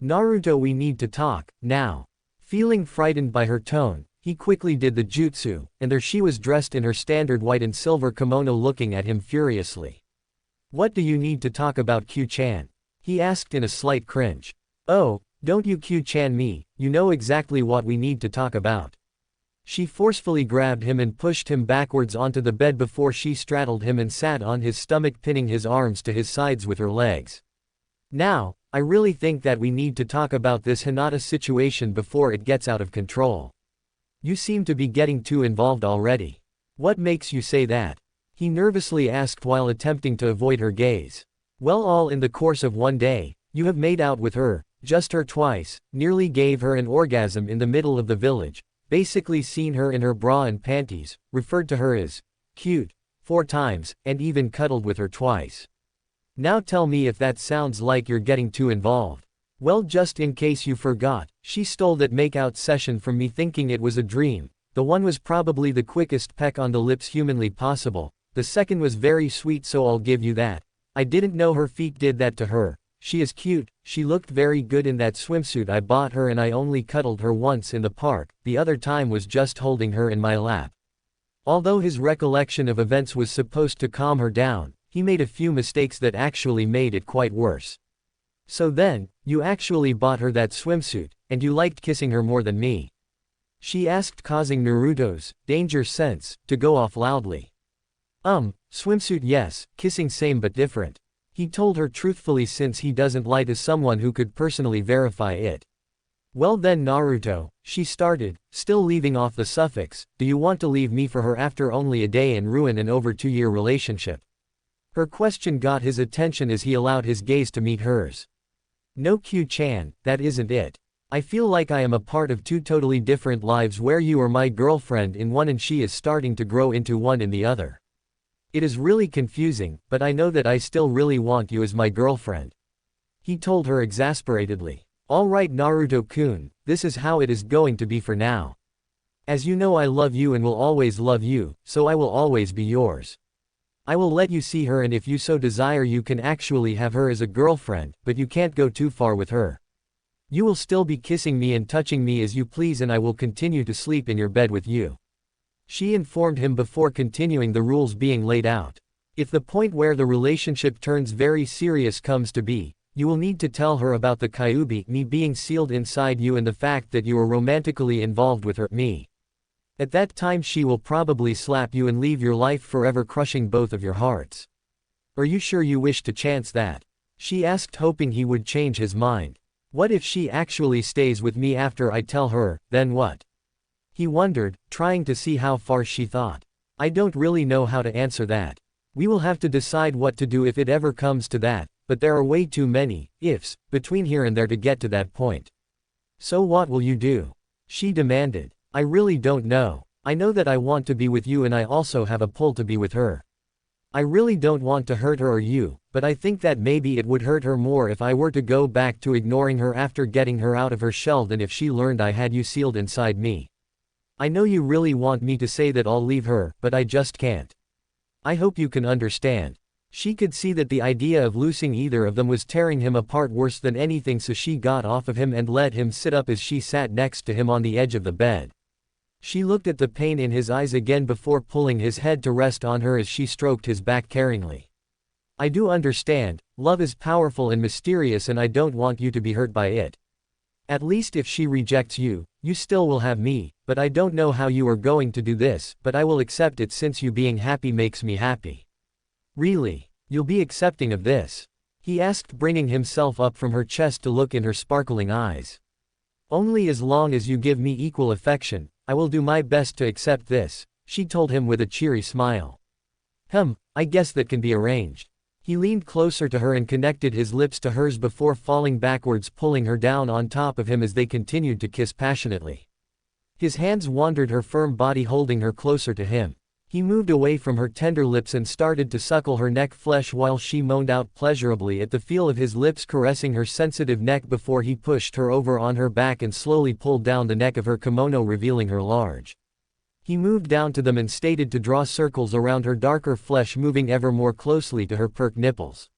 Naruto, we need to talk, now. Feeling frightened by her tone, he quickly did the jutsu, and there she was dressed in her standard white and silver kimono looking at him furiously. What do you need to talk about, Q-chan? He asked in a slight cringe. Oh, don't you Q-chan me, you know exactly what we need to talk about. She forcefully grabbed him and pushed him backwards onto the bed before she straddled him and sat on his stomach, pinning his arms to his sides with her legs. Now, I really think that we need to talk about this Hinata situation before it gets out of control. You seem to be getting too involved already. What makes you say that? He nervously asked while attempting to avoid her gaze. Well, all in the course of one day, you have made out with her, just her twice, nearly gave her an orgasm in the middle of the village, basically seen her in her bra and panties, referred to her as cute 4 times, and even cuddled with her twice. Now tell me if that sounds like you're getting too involved. Well, just in case you forgot, she stole that makeout session from me thinking it was a dream. The one was probably the quickest peck on the lips humanly possible. The second was very sweet, so I'll give you that. I didn't know her feet did that to her. She is cute, she looked very good in that swimsuit I bought her, and I only cuddled her once in the park, the other time was just holding her in my lap. Although his recollection of events was supposed to calm her down, he made a few mistakes that actually made it quite worse. So then, you actually bought her that swimsuit, and you liked kissing her more than me? She asked, causing Naruto's danger sense to go off loudly. Swimsuit yes, kissing same but different. He told her truthfully since he doesn't lie to someone who could personally verify it. Well then Naruto, she started, still leaving off the suffix, do you want to leave me for her after only a day and ruin an over 2-year relationship? Her question got his attention as he allowed his gaze to meet hers. No Q-chan, that isn't it. I feel like I am a part of 2 totally different lives where you are my girlfriend in one and she is starting to grow into one in the other. It is really confusing, but I know that I still really want you as my girlfriend. He told her exasperatedly. Alright Naruto-kun, this is how it is going to be for now. As you know, I love you and will always love you, so I will always be yours. I will let you see her, and if you so desire you can actually have her as a girlfriend, but you can't go too far with her. You will still be kissing me and touching me as you please, and I will continue to sleep in your bed with you. She informed him before continuing the rules being laid out. If the point where the relationship turns very serious comes to be, you will need to tell her about the Kyuubi, me being sealed inside you, and the fact that you are romantically involved with her, me. At that time she will probably slap you and leave your life forever, crushing both of your hearts. Are you sure you wish to chance that? She asked, hoping he would change his mind. What if she actually stays with me after I tell her, then what? He wondered, trying to see how far she thought. I don't really know how to answer that. We will have to decide what to do if it ever comes to that, but there are way too many ifs between here and there to get to that point. So what will you do? She demanded. I really don't know. I know that I want to be with you and I also have a pull to be with her. I really don't want to hurt her or you, but I think that maybe it would hurt her more if I were to go back to ignoring her after getting her out of her shell than if she learned I had you sealed inside me. I know you really want me to say that I'll leave her, but I just can't. I hope you can understand. She could see that the idea of losing either of them was tearing him apart worse than anything, so she got off of him and let him sit up as she sat next to him on the edge of the bed. She looked at the pain in his eyes again before pulling his head to rest on her as she stroked his back caringly. I do understand, love is powerful and mysterious and I don't want you to be hurt by it. At least if she rejects you, you still will have me, but I don't know how you are going to do this, but I will accept it since you being happy makes me happy. Really? You'll be accepting of this? He asked, bringing himself up from her chest to look in her sparkling eyes. Only as long as you give me equal affection, I will do my best to accept this, she told him with a cheery smile. I guess that can be arranged. He leaned closer to her and connected his lips to hers before falling backwards, pulling her down on top of him as they continued to kiss passionately. His hands wandered her firm body, holding her closer to him. He moved away from her tender lips and started to suckle her neck flesh while she moaned out pleasurably at the feel of his lips caressing her sensitive neck before he pushed her over on her back and slowly pulled down the neck of her kimono, revealing her large. He moved down to them and stated to draw circles around her darker flesh, moving ever more closely to her perked nipples.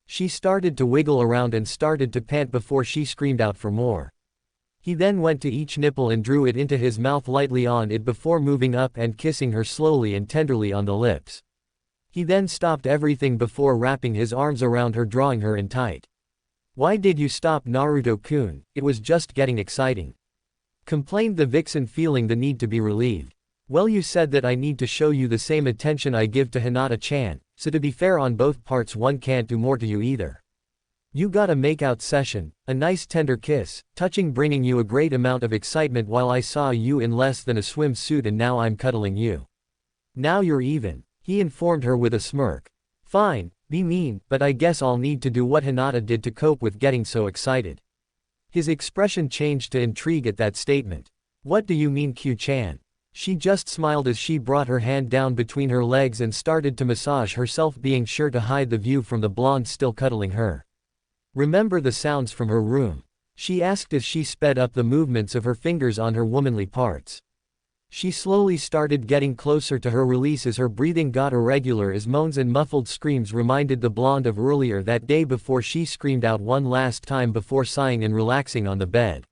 She started to wiggle around and started to pant before she screamed out for more. He then went to each nipple and drew it into his mouth lightly on it before moving up and kissing her slowly and tenderly on the lips. He then stopped everything before wrapping his arms around her, drawing her in tight. Why did you stop, Naruto-kun? It was just getting exciting. complained the vixen, feeling the need to be relieved. Well, you said that I need to show you the same attention I give to Hinata-chan, so to be fair on both parts, one can't do more to you either. You got a makeout session, a nice tender kiss, touching, bringing you a great amount of excitement while I saw you in less than a swimsuit, and now I'm cuddling you. Now you're even, he informed her with a smirk. Fine, be mean, but I guess I'll need to do what Hinata did to cope with getting so excited. His expression changed to intrigue at that statement. What do you mean, Q-chan? She just smiled as she brought her hand down between her legs and started to massage herself, being sure to hide the view from the blonde still cuddling her. Remember the sounds from her room? She asked as she sped up the movements of her fingers on her womanly parts. She slowly started getting closer to her release as her breathing got irregular, as moans and muffled screams reminded the blonde of earlier that day before she screamed out one last time before sighing and relaxing on the bed.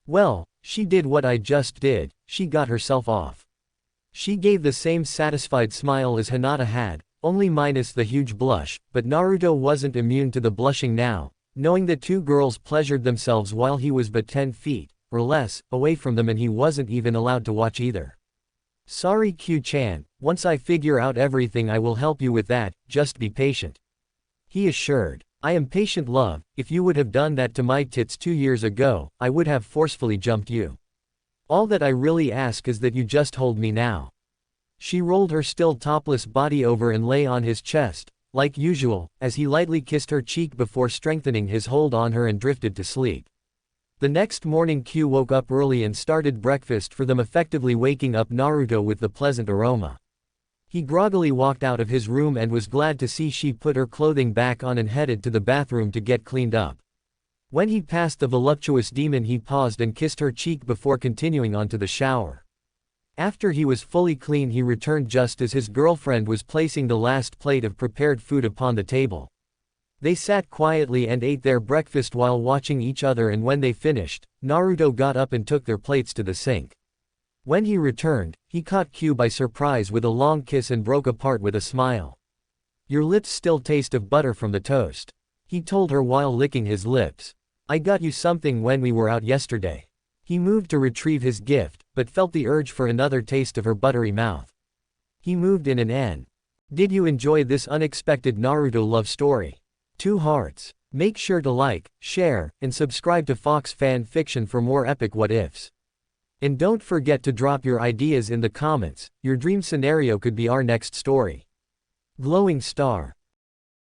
Well, she did what I just did, she got herself off. She gave the same satisfied smile as Hinata had, only minus the huge blush, but Naruto wasn't immune to the blushing now, knowing that two girls pleasured themselves while he was but 10 feet, or less, away from them, and he wasn't even allowed to watch either. Sorry, Q-chan, once I figure out everything I will help you with that, just be patient. He assured. I am patient, love. If you would have done that to my tits 2 years ago, I would have forcefully jumped you. All that I really ask is that you just hold me now. She rolled her still topless body over and lay on his chest, like usual, as he lightly kissed her cheek before strengthening his hold on her and drifted to sleep. The next morning, Q woke up early and started breakfast for them, effectively waking up Naruto with the pleasant aroma. He groggily walked out of his room and was glad to see she put her clothing back on and headed to the bathroom to get cleaned up. When he passed the voluptuous demon, he paused and kissed her cheek before continuing on to the shower. After he was fully clean, he returned just as his girlfriend was placing the last plate of prepared food upon the table. They sat quietly and ate their breakfast while watching each other, and when they finished, Naruto got up and took their plates to the sink. When he returned, he caught Q by surprise with a long kiss and broke apart with a smile. Your lips still taste of butter from the toast, he told her while licking his lips. I got you something when we were out yesterday. He moved to retrieve his gift, but felt the urge for another taste of her buttery mouth. He moved in an N. Did you enjoy this unexpected Naruto love story? 2 hearts. Make sure to like, share, and subscribe to Fox Fan Fiction for more epic what-ifs. And don't forget to drop your ideas in the comments. Your dream scenario could be our next story. Glowing star.